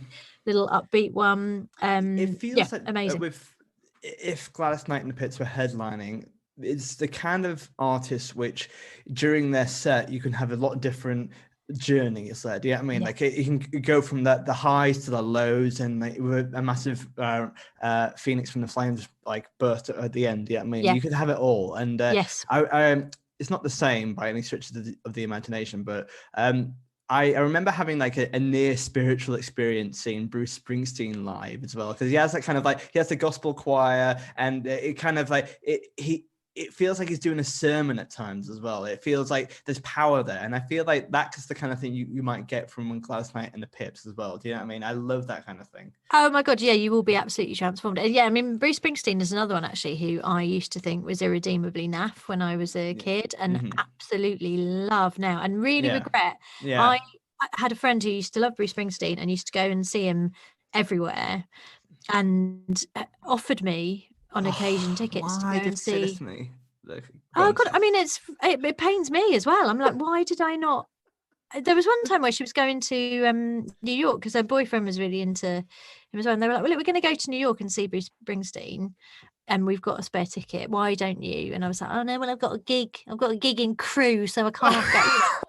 little upbeat one. It feels like amazing. If Gladys Knight and the Pips were headlining, it's the kind of artist which during their set you can have a lot of different journeys there. Do you know what I mean? Like it can go from the highs to the lows, and like a massive phoenix from the flames like burst at the end. Do you know what I mean? You could have it all. And yes, it's not the same by any stretch of the imagination, but I remember having like a near spiritual experience seeing Bruce Springsteen live as well, because he has that kind of like, he has the gospel choir, and it kind of like it feels like he's doing a sermon at times as well. It feels like there's power there, and I feel like that's the kind of thing you might get from Gladys Knight and the Pips as well. Do you know what I mean? I love that kind of thing. Oh my god, yeah, you will be absolutely transformed. Yeah, I mean, Bruce Springsteen is another one actually who I used to think was irredeemably naff when I was a kid, and absolutely love now, and really regret. I had a friend who used to love Bruce Springsteen and used to go and see him everywhere, and offered me on occasion tickets to go and see. Oh god, I mean, it pains me as well. I'm like, why did I not? There was one time where she was going to New York because her boyfriend was really into him as well, and they were like, well, we're going to go to New York and see Bruce Springsteen, and we've got a spare ticket. Why don't you? And I was like, oh no, well, I've got a gig in Crewe, so I can't get.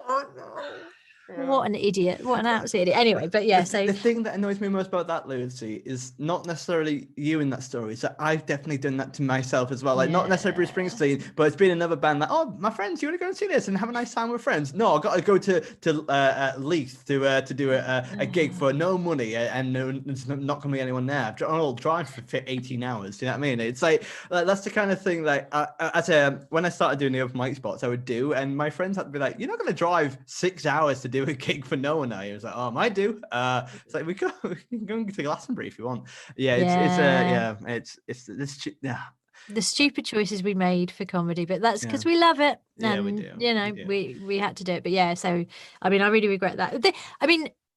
Oh no. What an idiot. What an absolute idiot. Anyway, but yeah, so the thing that annoys me most about that, Lucy, is not necessarily you in that story. So I've definitely done that to myself as well. Like not necessarily Bruce Springsteen, but it's been another band like, oh, my friends, you want to go and see this and have a nice time with friends? No, I got to go to Leith to do a gig for no money and there's not going to be anyone there. I'll drive for 18 hours. Do you know what I mean? It's like that's the kind of thing like when I started doing the open mic spots, I would do, and my friends had to be like, you're not going to drive 6 hours to do a gig for no one. I was like, I might do. It's like we can go to Glastonbury if you want. It's the stupid choices we made for comedy, but that's because we love it. And we do. You know, we had to do it. But yeah, so I mean, I really regret that.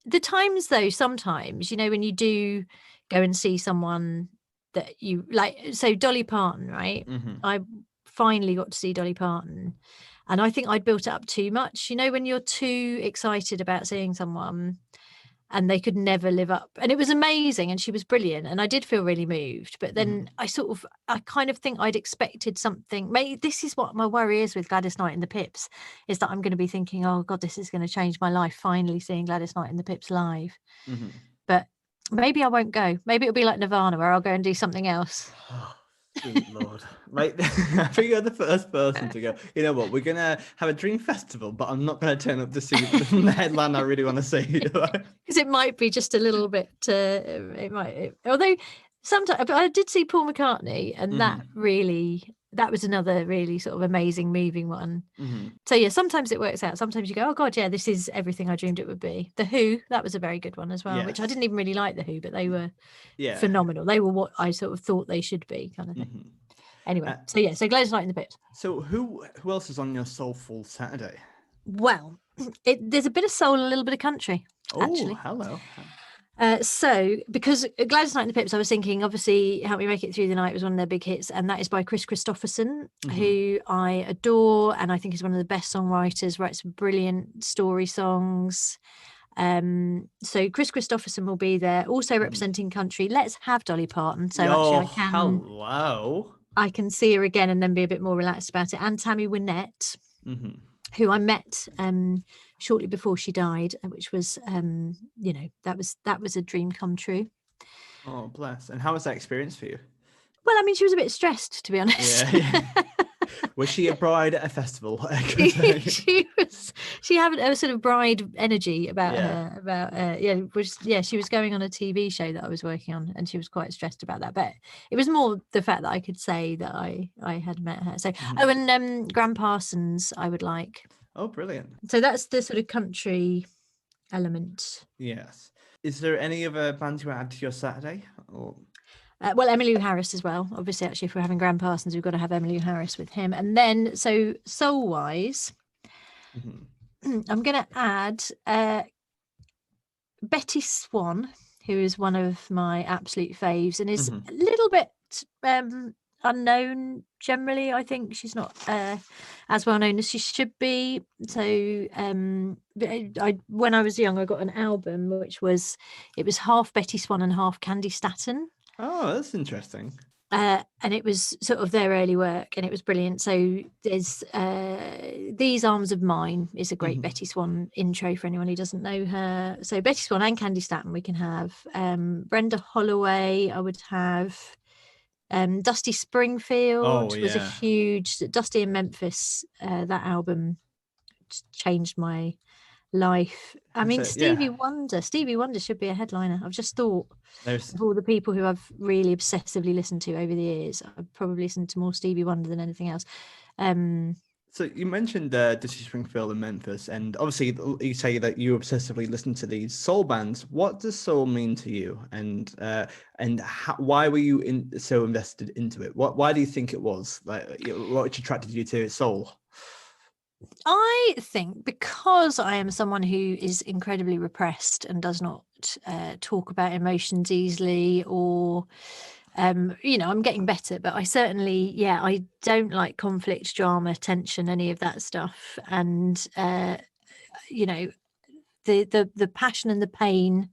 The times though, sometimes, you know, when you do go and see someone that you like, so Dolly Parton, right? Mm-hmm. I finally got to see Dolly Parton. And I think I'd built it up too much. You know, when you're too excited about seeing someone and they could never live up. And it was amazing and she was brilliant. And I did feel really moved. But then I kind of think I'd expected something. Maybe this is what my worry is with Gladys Knight and the Pips, is that I'm going to be thinking, oh God, this is going to change my life, finally seeing Gladys Knight and the Pips live. Mm-hmm. But maybe I won't go. Maybe it'll be like Nirvana where I'll go and do something else. Sweet Lord. Right. I think you're the first person to go, you know what, we're going to have a dream festival, but I'm not going to turn up to see the headline I really want to see. Because it might be just a little bit, although sometimes, but I did see Paul McCartney and that was another really sort of amazing, moving one. Mm-hmm. So yeah, sometimes it works out. Sometimes you go, oh God, yeah, this is everything I dreamed it would be. The Who, that was a very good one as well, which I didn't even really like The Who, but they were phenomenal. They were what I sort of thought they should be, kind of thing. Mm-hmm. Anyway, so Gladys Knight in the Pips. So who else is on your Soulful Saturday? Well, there's a bit of soul and a little bit of country, actually. Oh, hello. So because Gladys Knight and the Pips, I was thinking, obviously, Help Me Make It Through the Night was one of their big hits, and that is by Chris Christopherson, who I adore, and I think is one of the best songwriters, writes some brilliant story songs. So Chris Christopherson will be there, also representing country. Let's have Dolly Parton. So I can see her again and then be a bit more relaxed about it. And Tammy Wynette, who I met shortly before she died, which was, that was a dream come true. Oh, bless. And how was that experience for you? Well, I mean, she was a bit stressed, to be honest. Yeah. Was she a bride at a festival? She had a sort of bride energy about her. She was going on a TV show that I was working on, and she was quite stressed about that. But it was more the fact that I could say that I had met her. So and Graham Parsons I would like. Oh, brilliant. So that's the sort of country element. Yes. Is there any other bands you add to your Saturday? Or well, Emmylou Harris as well. Obviously, actually, if we're having Graham Parsons, we've got to have Emmylou Harris with him. And then, so soul-wise, I'm going to add Betty Swan, who is one of my absolute faves and is a little bit unknown generally. I think she's not as well known as she should be. So when I was young, I got an album it was half Betty Swan and half Candy Staton. Oh, that's interesting. And it was sort of their early work, and it was brilliant. So there's These Arms of Mine is a great Betty Swan intro for anyone who doesn't know her. So Betty Swan and Candy Staton we can have. Brenda Holloway I would have. Dusty Springfield was a huge... Dusty in Memphis, that album changed my life. I mean, Stevie Wonder should be a headliner. I've just thought of all the people who I've really obsessively listened to over the years. I've probably listened to more Stevie Wonder than anything else. So you mentioned Dusty Springfield and Memphis, and obviously you say that you obsessively listen to these soul bands. What does soul mean to you, and why were you so invested into it? Why do you think it was what attracted you to soul? I think because I am someone who is incredibly repressed and does not talk about emotions easily, or I'm getting better, but I certainly I don't like conflict, drama, tension, any of that stuff. And the passion and the pain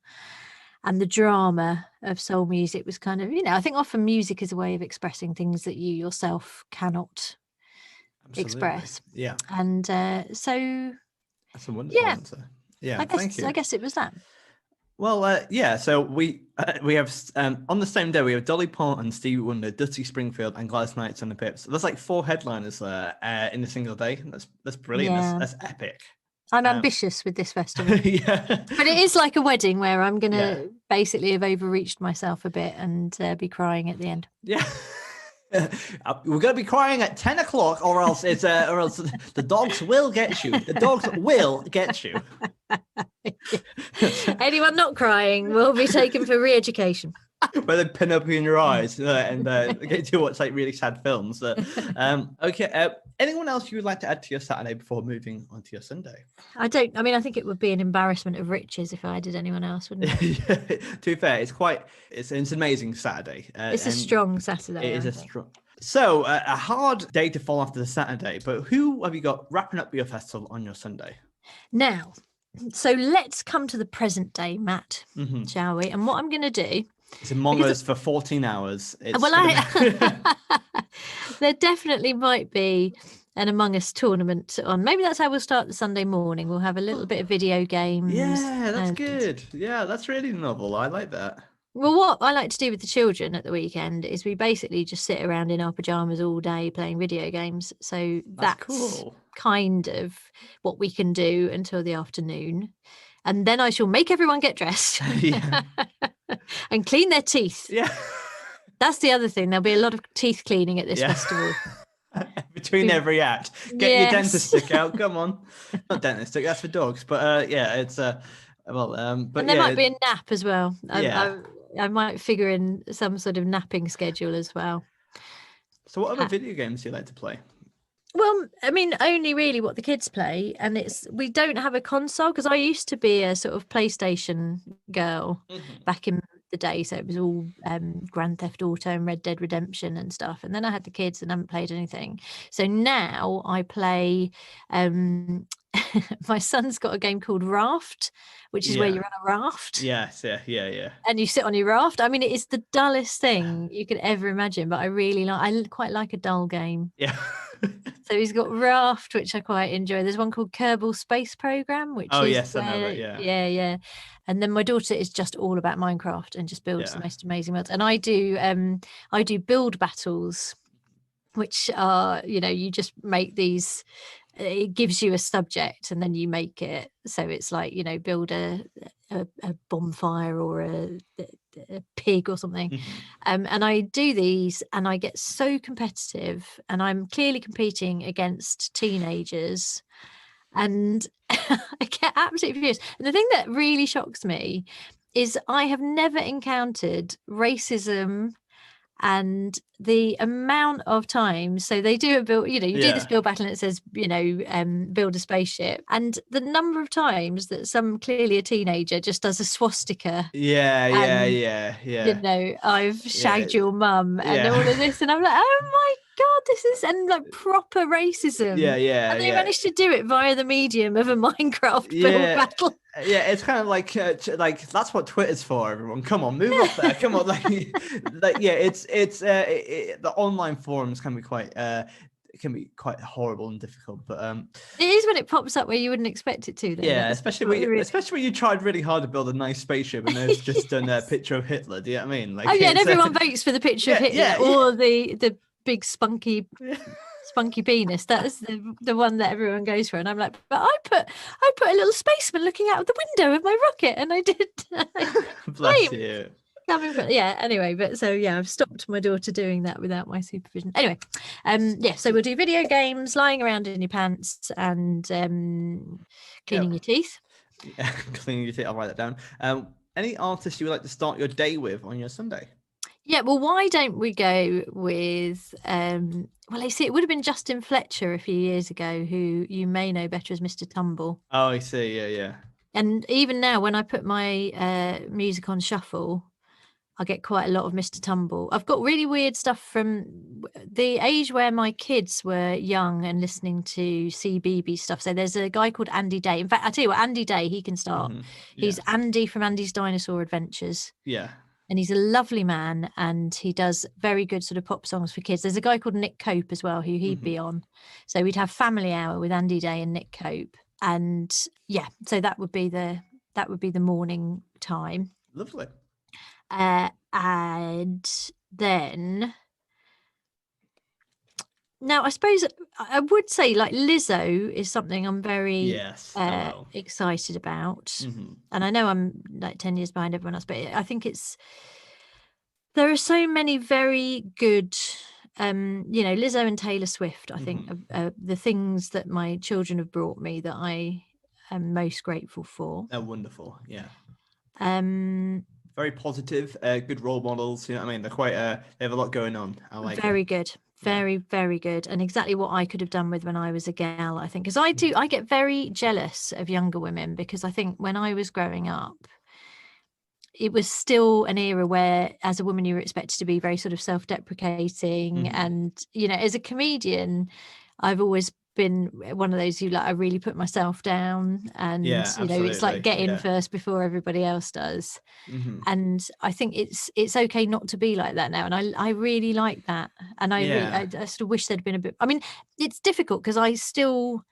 and the drama of soul music was kind of, I think often music is a way of expressing things that you yourself cannot express. Yeah. And so that's a wonderful answer. Yeah, thank you. I guess it was that. Well, yeah. So we have on the same day we have Dolly Parton, Stevie Wonder, Dusty Springfield, and Gladys Knight on the Pips. So there's like 4 headliners there in a single day. That's brilliant. Yeah. That's epic. I'm ambitious with this festival. Yeah. But it is like a wedding where I'm going to basically have overreached myself a bit and be crying at the end. Yeah. We're going to be crying at 10 o'clock or else the dogs will get you. The dogs will get you. Anyone not crying will be taken for re-education. Where they pin up in your eyes and get you watch like really sad films. Okay. Anyone else you would like to add to your Saturday before moving on to your Sunday? I think it would be an embarrassment of riches if I did anyone else, wouldn't it? To be fair, it's an amazing Saturday. It's a strong Saturday. It is strong. So a hard day to fall after the Saturday, but who have you got wrapping up your festival on your Sunday? Now, so let's come to the present day, Matt, shall we? And what I'm going to do... It's Among Us for 14 hours. There definitely might be an Among Us tournament on. Maybe that's how we'll start the Sunday morning. We'll have a little bit of video games. Yeah, that's good. Yeah, that's really novel. I like that. Well, what I like to do with the children at the weekend is we basically just sit around in our pajamas all day playing video games. So that's cool. Kind of what we can do until the afternoon. And then I shall make everyone get dressed. Yeah. And clean their teeth. Yeah. That's the other thing. There'll be a lot of teeth cleaning at this festival. Between every act. Get your dentist stick out. Come on. Not dentist stick, that's for dogs. But it's but and there might be a nap as well. I might figure in some sort of napping schedule as well. So what other video games do you like to play? Well, I mean, only really what the kids play, and we don't have a console because I used to be a sort of PlayStation girl back in the day, so it was all Grand Theft Auto and Red Dead Redemption and stuff. And then I had the kids and haven't played anything. So now I play. My son's got a game called Raft, which is where you're on a raft. Yes, yeah. And you sit on your raft. I mean, it is the dullest thing you could ever imagine, but I quite like a dull game. Yeah. So he's got Raft, which I quite enjoy. There's one called Kerbal Space Program, which is yes, I know that, yeah. And then my daughter is just all about Minecraft and just builds the most amazing worlds. And I do build battles, which are, you just make these. It gives you a subject and then you make it. So it's like, build a bonfire or a pig or something. And I do these and I get so competitive and I'm clearly competing against teenagers and I get absolutely furious. And the thing that really shocks me is I have never encountered racism and the amount of times, so they do a build, do this build battle and it says, build a spaceship. And the number of times that clearly a teenager just does a swastika. Yeah. I've shagged your mum and all of this. And I'm like, oh my God, this is like proper racism. Yeah. And they managed to do it via the medium of a Minecraft build battle. Yeah, it's kind of like that's what Twitter's for. Everyone, come on, move up there. Come on, the online forums can be quite horrible and difficult. But it is when it pops up where you wouldn't expect it to. Though. Yeah, especially when you tried really hard to build a nice spaceship and they've just done a picture of Hitler. Do you know what I mean? And everyone votes for the picture of Hitler or the big spunky penis. That's the one that everyone goes for. And I'm like, but I put a little spaceman looking out of the window of my rocket, and I did. Bless you. Yeah. Anyway, but so I've stopped my daughter doing that without my supervision. Anyway, so we'll do video games, lying around in your pants, and cleaning your teeth. Yeah, cleaning your teeth. I'll write that down. Any artists you would like to start your day with on your Sunday? Yeah, well, why don't we go with, I see it would have been Justin Fletcher a few years ago, who you may know better as Mr. Tumble. Oh, I see, yeah. And even now, when I put my music on shuffle, I get quite a lot of Mr. Tumble. I've got really weird stuff from the age where my kids were young and listening to CBeebies stuff. So there's a guy called Andy Day. In fact, I tell you what, Andy Day, he can start. He's Andy from Andy's Dinosaur Adventures. Yeah. And he's a lovely man and he does very good sort of pop songs for kids. There's a guy called Nick Cope as well, who he'd be on. So we'd have Family Hour with Andy Day and Nick Cope. And yeah, so that would be the morning time. Lovely. And then now I suppose I would say like Lizzo is something I'm very excited about. And I know I'm like 10 years behind everyone else, but I think there are so many very good, Lizzo and Taylor Swift, I think, are the things that my children have brought me that I am most grateful for. They're wonderful, yeah. Very positive, good role models. You know what I mean? They're quite, they have a lot going on. I like very good. Very, very good. And exactly what I could have done with when I was a gal, I think. Because I get very jealous of younger women, because I think when I was growing up, it was still an era where as a woman you were expected to be very sort of self-deprecating. And as a comedian, I've always been one of those who I really put myself down, and it's like get in first before everybody else does. And I think it's okay not to be like that now, and I really like that. And I sort of wish there'd been a bit. I mean, it's difficult because I still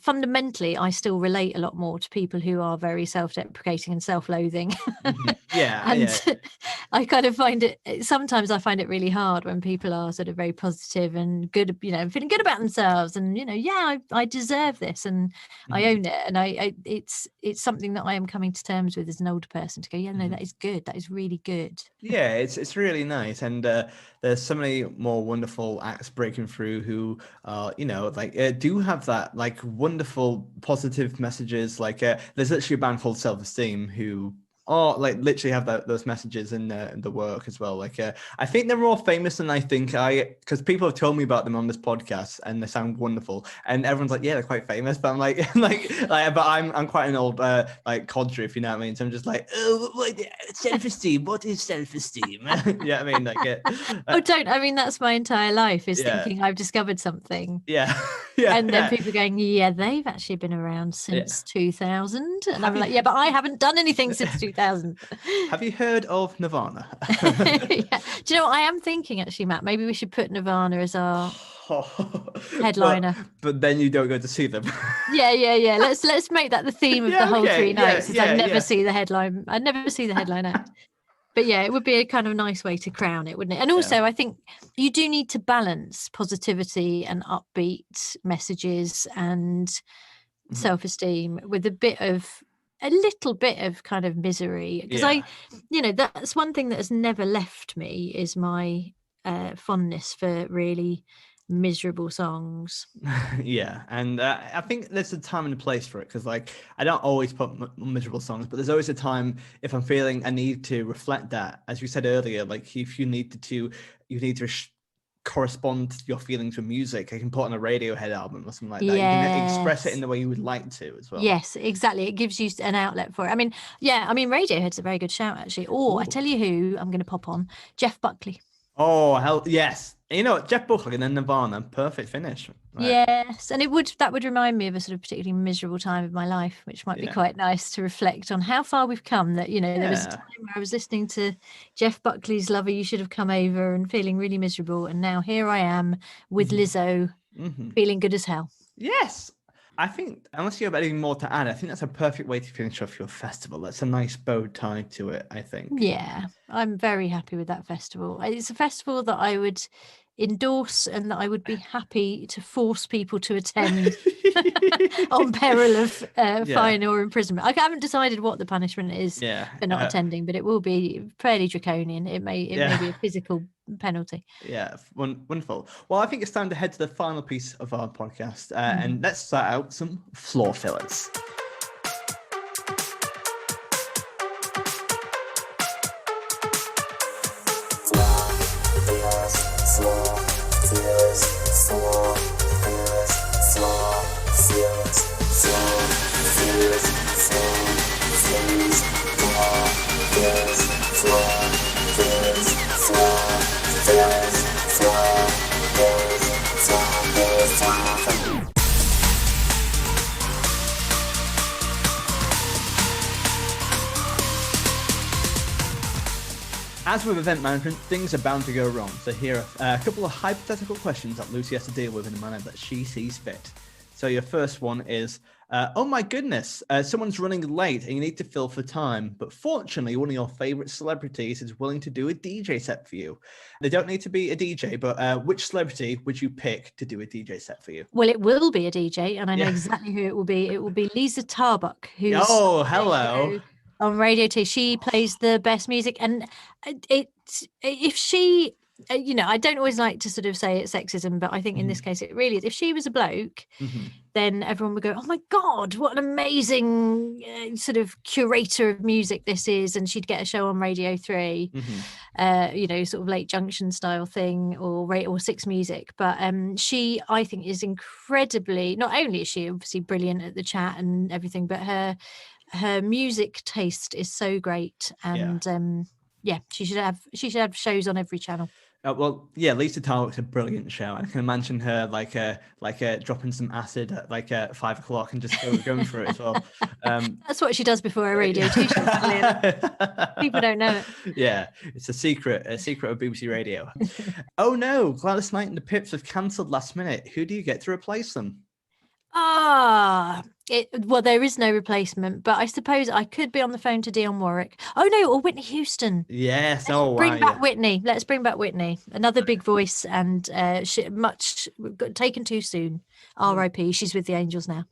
relate a lot more to people who are very self-deprecating and self-loathing. I kind of find it sometimes really hard when people are sort of very positive and good, feeling good about themselves, and I deserve this, and I own it, and it's something that I am coming to terms with as an older person, to go, that is good, that is really good. It's really nice. And there's so many more wonderful acts breaking through who do have that like wonderful positive messages. Like there's literally a band called Self-Esteem who literally have those messages in the work as well. Like I think they're more famous than I think, because people have told me about them on this podcast and they sound wonderful, and everyone's like, yeah, they're quite famous, but I'm like but I'm quite an old like codger, if you know what I mean. So I'm just like, self-esteem, what is self-esteem? Yeah, I mean, like that's my entire life is thinking I've discovered something. And then people going, they've actually been around since 2000, and I'm like, but I haven't done anything since 2000. Have you heard of Nirvana? Do you know what I am thinking, actually, Matt? Maybe we should put Nirvana as our headliner. But then you don't go to see them. Yeah. Let's make that the theme of the whole 3 nights. I never see the headline. I never see the headline act. But it would be a kind of nice way to crown it, wouldn't it? And also, I think you do need to balance positivity and upbeat messages and self-esteem with a little bit of kind of misery, because that's one thing that has never left me, is my fondness for really miserable songs. And I think there's a time and a place for it, because like I don't always put miserable songs, but there's always a time if I'm feeling a need to reflect that, as we said earlier, like if you need to correspond to your feelings with music, I can put on a Radiohead album or something like that. You can express it in the way you would like to as well. Yes, exactly. It gives you an outlet for it. I mean, Radiohead's a very good shout, actually. I tell you who I'm going to pop on, Jeff Buckley. Oh, hell yes. Jeff Buckley and then Nirvana, perfect finish. Right. Yes, and that would remind me of a sort of particularly miserable time of my life, which might be quite nice to reflect on how far we've come. That there was a time where I was listening to Jeff Buckley's "Lover, You Should Have Come Over" and feeling really miserable, and now here I am with Lizzo, feeling good as hell. Yes. I think, unless you have anything more to add, I think that's a perfect way to finish off your festival. That's a nice bow tie to it, I think. Yeah, I'm very happy with that festival. It's a festival that I would endorse and that I would be happy to force people to attend on peril of fine or imprisonment. I haven't decided what the punishment is for not attending, but it will be fairly draconian. It may be a physical penalty. Yeah, wonderful. Well, I think it's time to head to the final piece of our podcast, and let's start out some floor fillers. As with event management, things are bound to go wrong. So here are a couple of hypothetical questions that Lucy has to deal with in a manner that she sees fit. So your first one is, Oh my goodness, someone's running late and you need to fill for time. But fortunately, one of your favorite celebrities is willing to do a DJ set for you. They don't need to be a DJ, but which celebrity would you pick to do a DJ set for you? Well, it will be a DJ, and I know exactly who it will be. It will be Lisa Tarbuck, who's hello on Radio 2. She plays the best music, and if she, I don't always like to sort of say it's sexism, but I think in this case it really is. If she was a bloke, then everyone would go, "Oh my God, what an amazing sort of curator of music this is!" And she'd get a show on Radio 3, sort of late junction style thing, or 6 Music. But she, I think, is incredibly. Not only is she obviously brilliant at the chat and everything, but her music taste is so great, and she should have shows on every channel. Lisa Tarbuck's a brilliant show. I can imagine her like dropping some acid at 5 o'clock and just going through it as well. That's what she does before a Radio 2 show. People don't know it. Yeah, it's a secret of BBC Radio. Oh no, Gladys Knight and the Pips have cancelled last minute. Who do you get to replace them? There is no replacement, but I suppose I could be on the phone to Dionne Warwick. Oh no, or Whitney Houston. Yes. Bring back Whitney. Let's bring back Whitney. Another big voice, and taken too soon. R.I.P. She's with the Angels now.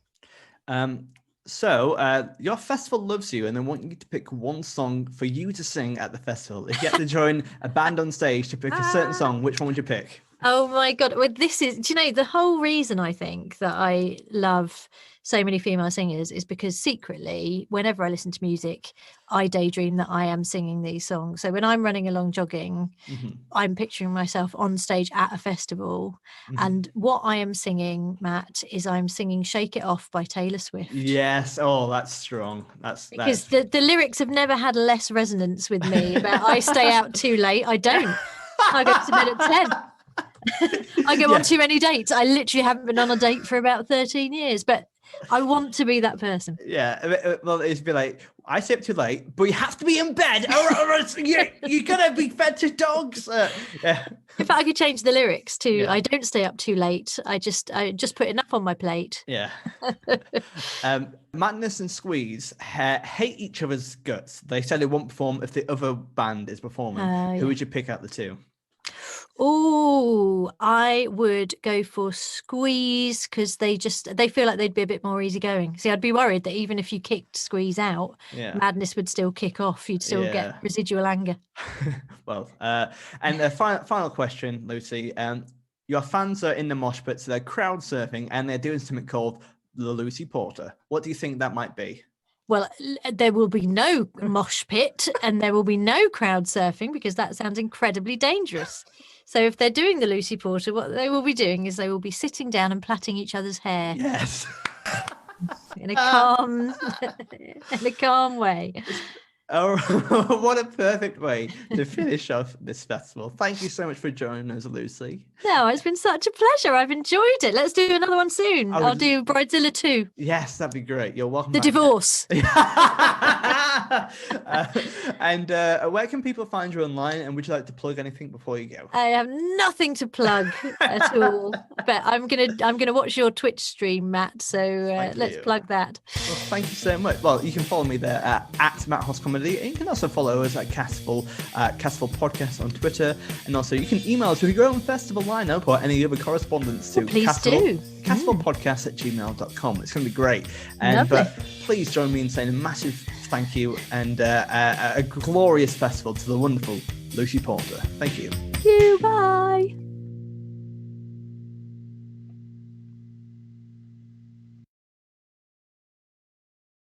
So your festival loves you, and they want you to pick one song for you to sing at the festival. If you have to join a band on stage to pick a certain song, which one would you pick? Oh my God. Well, this is, the whole reason I think that I love so many female singers is because secretly, whenever I listen to music, I daydream that I am singing these songs. So when I'm running along jogging, I'm picturing myself on stage at a festival. And what I am singing, Matt, is I'm singing Shake It Off by Taylor Swift. Yes. Oh, that's strong. Because the lyrics have never had less resonance with me about I stay out too late. I don't. I go to bed at 10. I go on too many dates. I literally haven't been on a date for about 13 years, but I want to be that person. Yeah, well, it'd be like, I stay up too late, but you have to be in bed, or you're gonna be fed to dogs. In fact, I could change the lyrics to I don't stay up too late. I just put enough on my plate. Yeah. Madness and Squeeze hate each other's guts. They say they won't perform if the other band is performing. Who would you pick out the two? Oh, I would go for Squeeze because they feel like they'd be a bit more easygoing. See, I'd be worried that even if you kicked Squeeze out, Madness would still kick off. You'd still get residual anger. Well, and the final question, Lucy. Your fans are in the mosh pit, so they're crowd surfing, and they're doing something called the Lucy Porter. What do you think that might be? Well, there will be no mosh pit and there will be no crowd surfing because that sounds incredibly dangerous. So if they're doing the Lucy Porter, what they will be doing is they will be sitting down and plaiting each other's hair. Yes. in a calm way. Oh, what a perfect way to finish off this festival. Thank you so much for joining us, Lucy. No, it's been such a pleasure. I've enjoyed it. Let's do another one soon. I'll do Bridezilla 2. Yes, that'd be great. You're welcome. The divorce. And where can people find you online? And would you like to plug anything before you go? I have nothing to plug at all. But I'm gonna watch your Twitch stream, Matt. So let's plug that. Well, thank you so much. Well, you can follow me there at Matt Hoss Comedy. And you can also follow us at Castival Podcast on Twitter. And also you can email us with your own festival lineup or any other correspondence to castivalpodcast@gmail.com. It's going to be great. But please join me in saying a massive thank you and a glorious festival to the wonderful Lucy Porter. Thank you. Thank you. Bye.